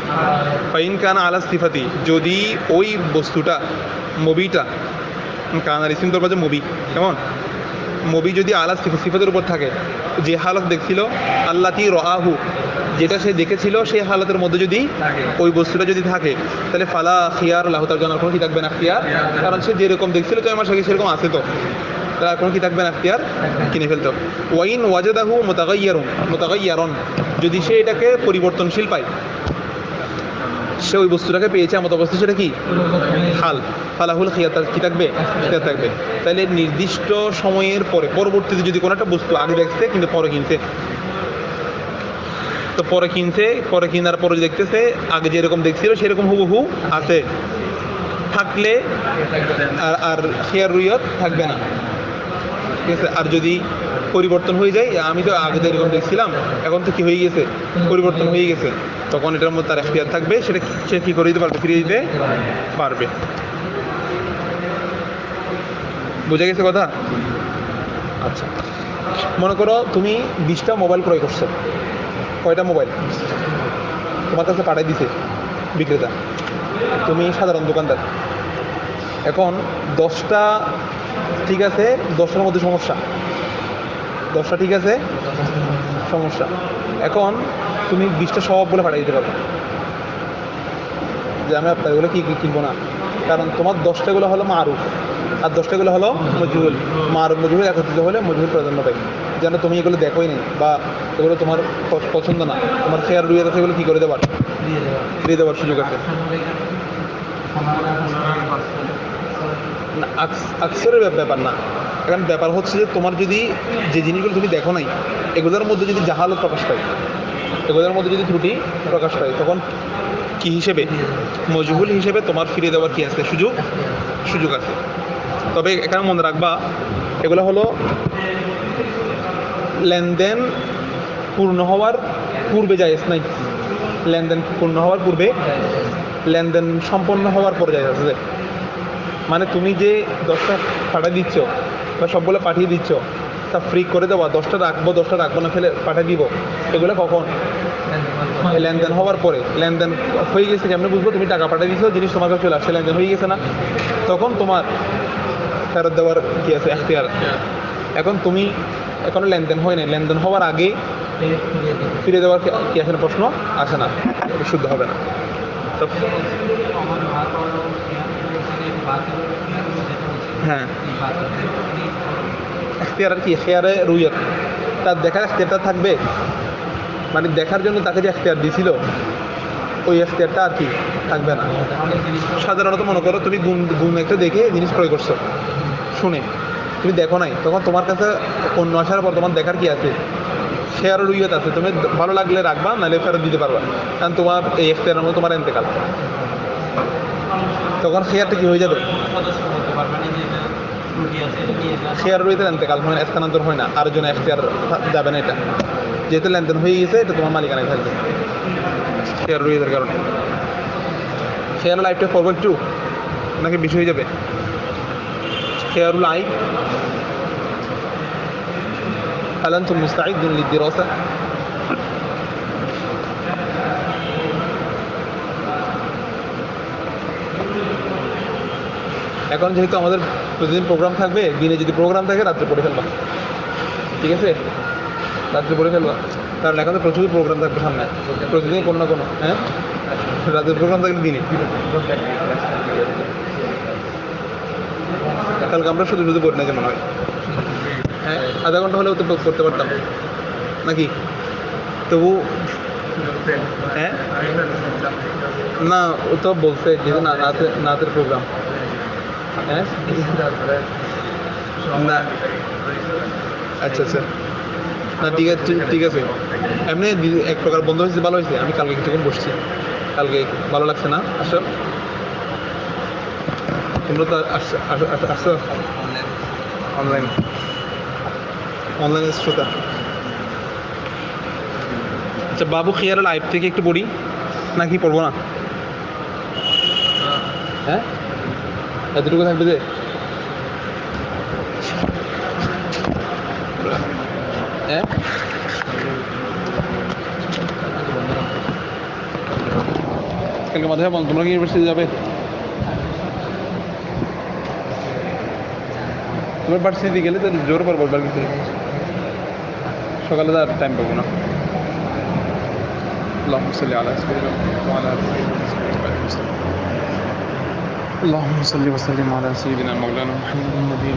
ফাইন কানা আলা সিফাতি, যদি ওই বস্তুটা, মবিটা, কানার ইসিম তোর কাছে মবি, কেমন, মবি যদি আলা সিফাতের উপর থাকে, যে হালত দেখছিল, আল্লাতি রাআহু, যেটা সে দেখেছিল সেই হালতের মধ্যে যদি ওই বস্তুটা যদি থাকে, তাহলে ফালা খিয়ার লাহু, তার জন্য কোনো কি থাকবে না এখতিয়ার, কারণ সে যেরকম দেখছিল 6 মাস আগে সেরকম আছে, তো তার কোনো কি থাকবে না এখতিয়ার, কিনে ফেলতো। ওয়াইন ওয়াজাদাহু মুতাগাইয়ারন, যদি সে এটাকে পরিবর্তনশীল পায়, সে ওই বস্তুটাকে পেয়েছে এমন অবস্থা, সেটা কি হাল, ফালাহুল খিয়ার, তার কি থাকবে, খিয়ার থাকবে। তাহলে নির্দিষ্ট সময়ের পরে, পরবর্তীতে যদি কোনো একটা বস্তু আগে দেখছে কিন্তু পরে কিনছে, তো পরে কেনার পরে দেখতেছে আগে যেরকম দেখছিল সেরকম হুবহু আছে, থাকলে আর খিয়ার রুইয়ত থাকবে না, ঠিক আছে। আর যদি পরিবর্তন হয়ে যায়, আমি তো আগে তো এরকম দেখছিলাম, এখন তো কি হয়ে গেছে, পরিবর্তন হয়ে গেছে, তখন এটার মধ্যে তার এখতিয়ার থাকবে, সেটা সে কী করে দিতে পারবে, ফিরিয়ে দিতে পারবে। বুঝে গেছে কথা? আচ্ছা, মনে করো তুমি 20টা মোবাইল ক্রয় করছো, কয়টা মোবাইল তোমার কাছে পাঠিয়ে দিছে বিক্রেতা, তুমি সাধারণ দোকানদার, এখন 10টা ঠিক আছে, 10টার মধ্যে সমস্যা, 10টা ঠিক আছে, সমস্যা, এখন তুমি 20টা সব বলে পাঠিয়ে দিতে পারবে যে আমি আপনার এগুলো কি কিনবো না, কারণ তোমার 10টাগুলো হলো মারুফ আর 10টাগুলো হলো মজহুল, মারুফ মজহুল একত্রিত হলে মজহুল প্রাধান্য পাই, যেন তুমি এগুলো দেখোই নেই বা এগুলো তোমার পছন্দ না, তোমার শেয়ার রুইয়ে আছে, এগুলো কী করে দেবার, দিয়ে দেওয়ার সুযোগ আছে না, আকসরের ব্যাপার না। এখন ব্যাপার হচ্ছে যে তোমার যদি যে জিনিসগুলো তুমি দেখো নাই, এগুলোর মধ্যে যদি জাহালত প্রকাশ পায়, এগুলোর মধ্যে যদি ত্রুটি প্রকাশ পায়, তখন কি হিসেবে, মজহুল হিসেবে তোমার ফিরে দেওয়ার কি আছে, সুযোগ আছে। তবে এখানে মনে রাখবা এগুলো হলো লেনদেন পূর্ণ হওয়ার পূর্বে জায়েজ নাই, লেনদেন পূর্ণ হওয়ার পূর্বে, লেনদেন সম্পন্ন হওয়ার পরে জায়েজ আছে। মানে তুমি যে 10টা পাঠিয়ে দিচ্ছ বা সবগুলো পাঠিয়ে দিচ্ছ, তা ফ্রি করে দেওয়া, 10টা রাখবো না ফেলে পাঠিয়ে দিব, এগুলো কখন? লেনদেন হওয়ার পরে। লেনদেন হয়ে গেছে কেমন বুঝবো? তুমি টাকা পাঠিয়ে দিচ্ছ, জিনিস তোমার কাছে চলে আসছে, লেনদেন হয়ে গেছে না, তখন তোমার ফেরত দেওয়ার কি আছে? এখতিয়ার। এখন তুমি এখনো লেনদেন হয় নাই, লেনদেন হওয়ার আগে ফিরে দেওয়ার কি আসে না? প্রশ্ন আসে না, শুদ্ধ হবে না। তো হ্যাঁ, এখতিয়ার আর কি? খেয়ারে রুইয়ত, তার দেখার এখতিয়ারটা থাকবে, মানে দেখার জন্য তাকে যে এখতিয়ার দিয়েছিল ওই এখতিয়ারটা আর কি থাকবে না। সাধারণত মনে করো তুমি গুণ একটা দেখে জিনিস ক্রয় করছো, শুনে তুমি দেখো নাই, তখন তোমার কাছে অন্য আসার পর তোমার দেখার কি আছে? শেয়ার রুইয়ত আছে, তুমি ভালো লাগলে রাখবা, নাহলে ফেরত দিতে পারবা, কারণ তোমার এই এখতিয়ারের মধ্যে তোমার এন্তেকাল, তখন শেয়ারটা কি হয়ে যাবে? শেয়ার রয়েছে এন্তেকাল হয় না, স্থানান্তর হয় না, আর জন্য এখতিয়ার যাবে না। এটা যেহেতু লেনদেন হয়ে গেছে, এটা তোমার মালিকানায় থাকবে শেয়ার রয়েছে কারণে। শেয়ার লাইফটা ফরওয়ার্ড টু নাকি বেশি হয়ে যাবে? Share life هل أنتم مستعدون للدراسة؟ এখন যেহেতু আমাদের প্রতিদিন প্রোগ্রাম থাকবে, দিনে যদি প্রোগ্রাম থাকে রাত্রে পড়ে ফেলবা, ঠিক আছে? রাত্রে পড়ে ফেলবা, কারণ এখন তো প্রচুর প্রোগ্রাম থাকবে সামনে, প্রতিদিন কোনো না কোনো। হ্যাঁ, রাতের প্রোগ্রাম থাকলে দিনে। কালকে আমরা শুধু শুধু পড়ি না যেমন হয়। হ্যাঁ, আধা ঘন্টা হলেও তো করতে পারতাম নাকি? তবু হ্যাঁ, না ও তো বলছে যেহেতু নাচের প্রোগ্রাম। হ্যাঁ না, আচ্ছা আচ্ছা, না ঠিক আছে, ঠিক আছে। এমনি এক প্রকার বন্ধ হয়েছে, ভালো হয়েছে। আমি কালকে কিছুক্ষণ বসছি, কালকে ভালো লাগছে না। আসো, তোমরা তো আসছো অনলাইন, অনলাইনে শ্রোতা। আচ্ছা, বাবু খিয়ার লাইভ থেকে একটু পড়ি নাকি পড়বো না? হ্যাঁ, এতটুকু থাকবে যে হ্যাঁ, কালকে মাথায় বল, তোমরা কি ইউনিভার্সিটি যাবে? তোমরা ভার্সিটি গেলে তো জোর পারবো, কিছু সকালে তো আর টাইম পাবো না। اللهم صل على سيدنا وعلى آل سيدنا اللهم صل وسلم على سيدنا مولانا محمد النبي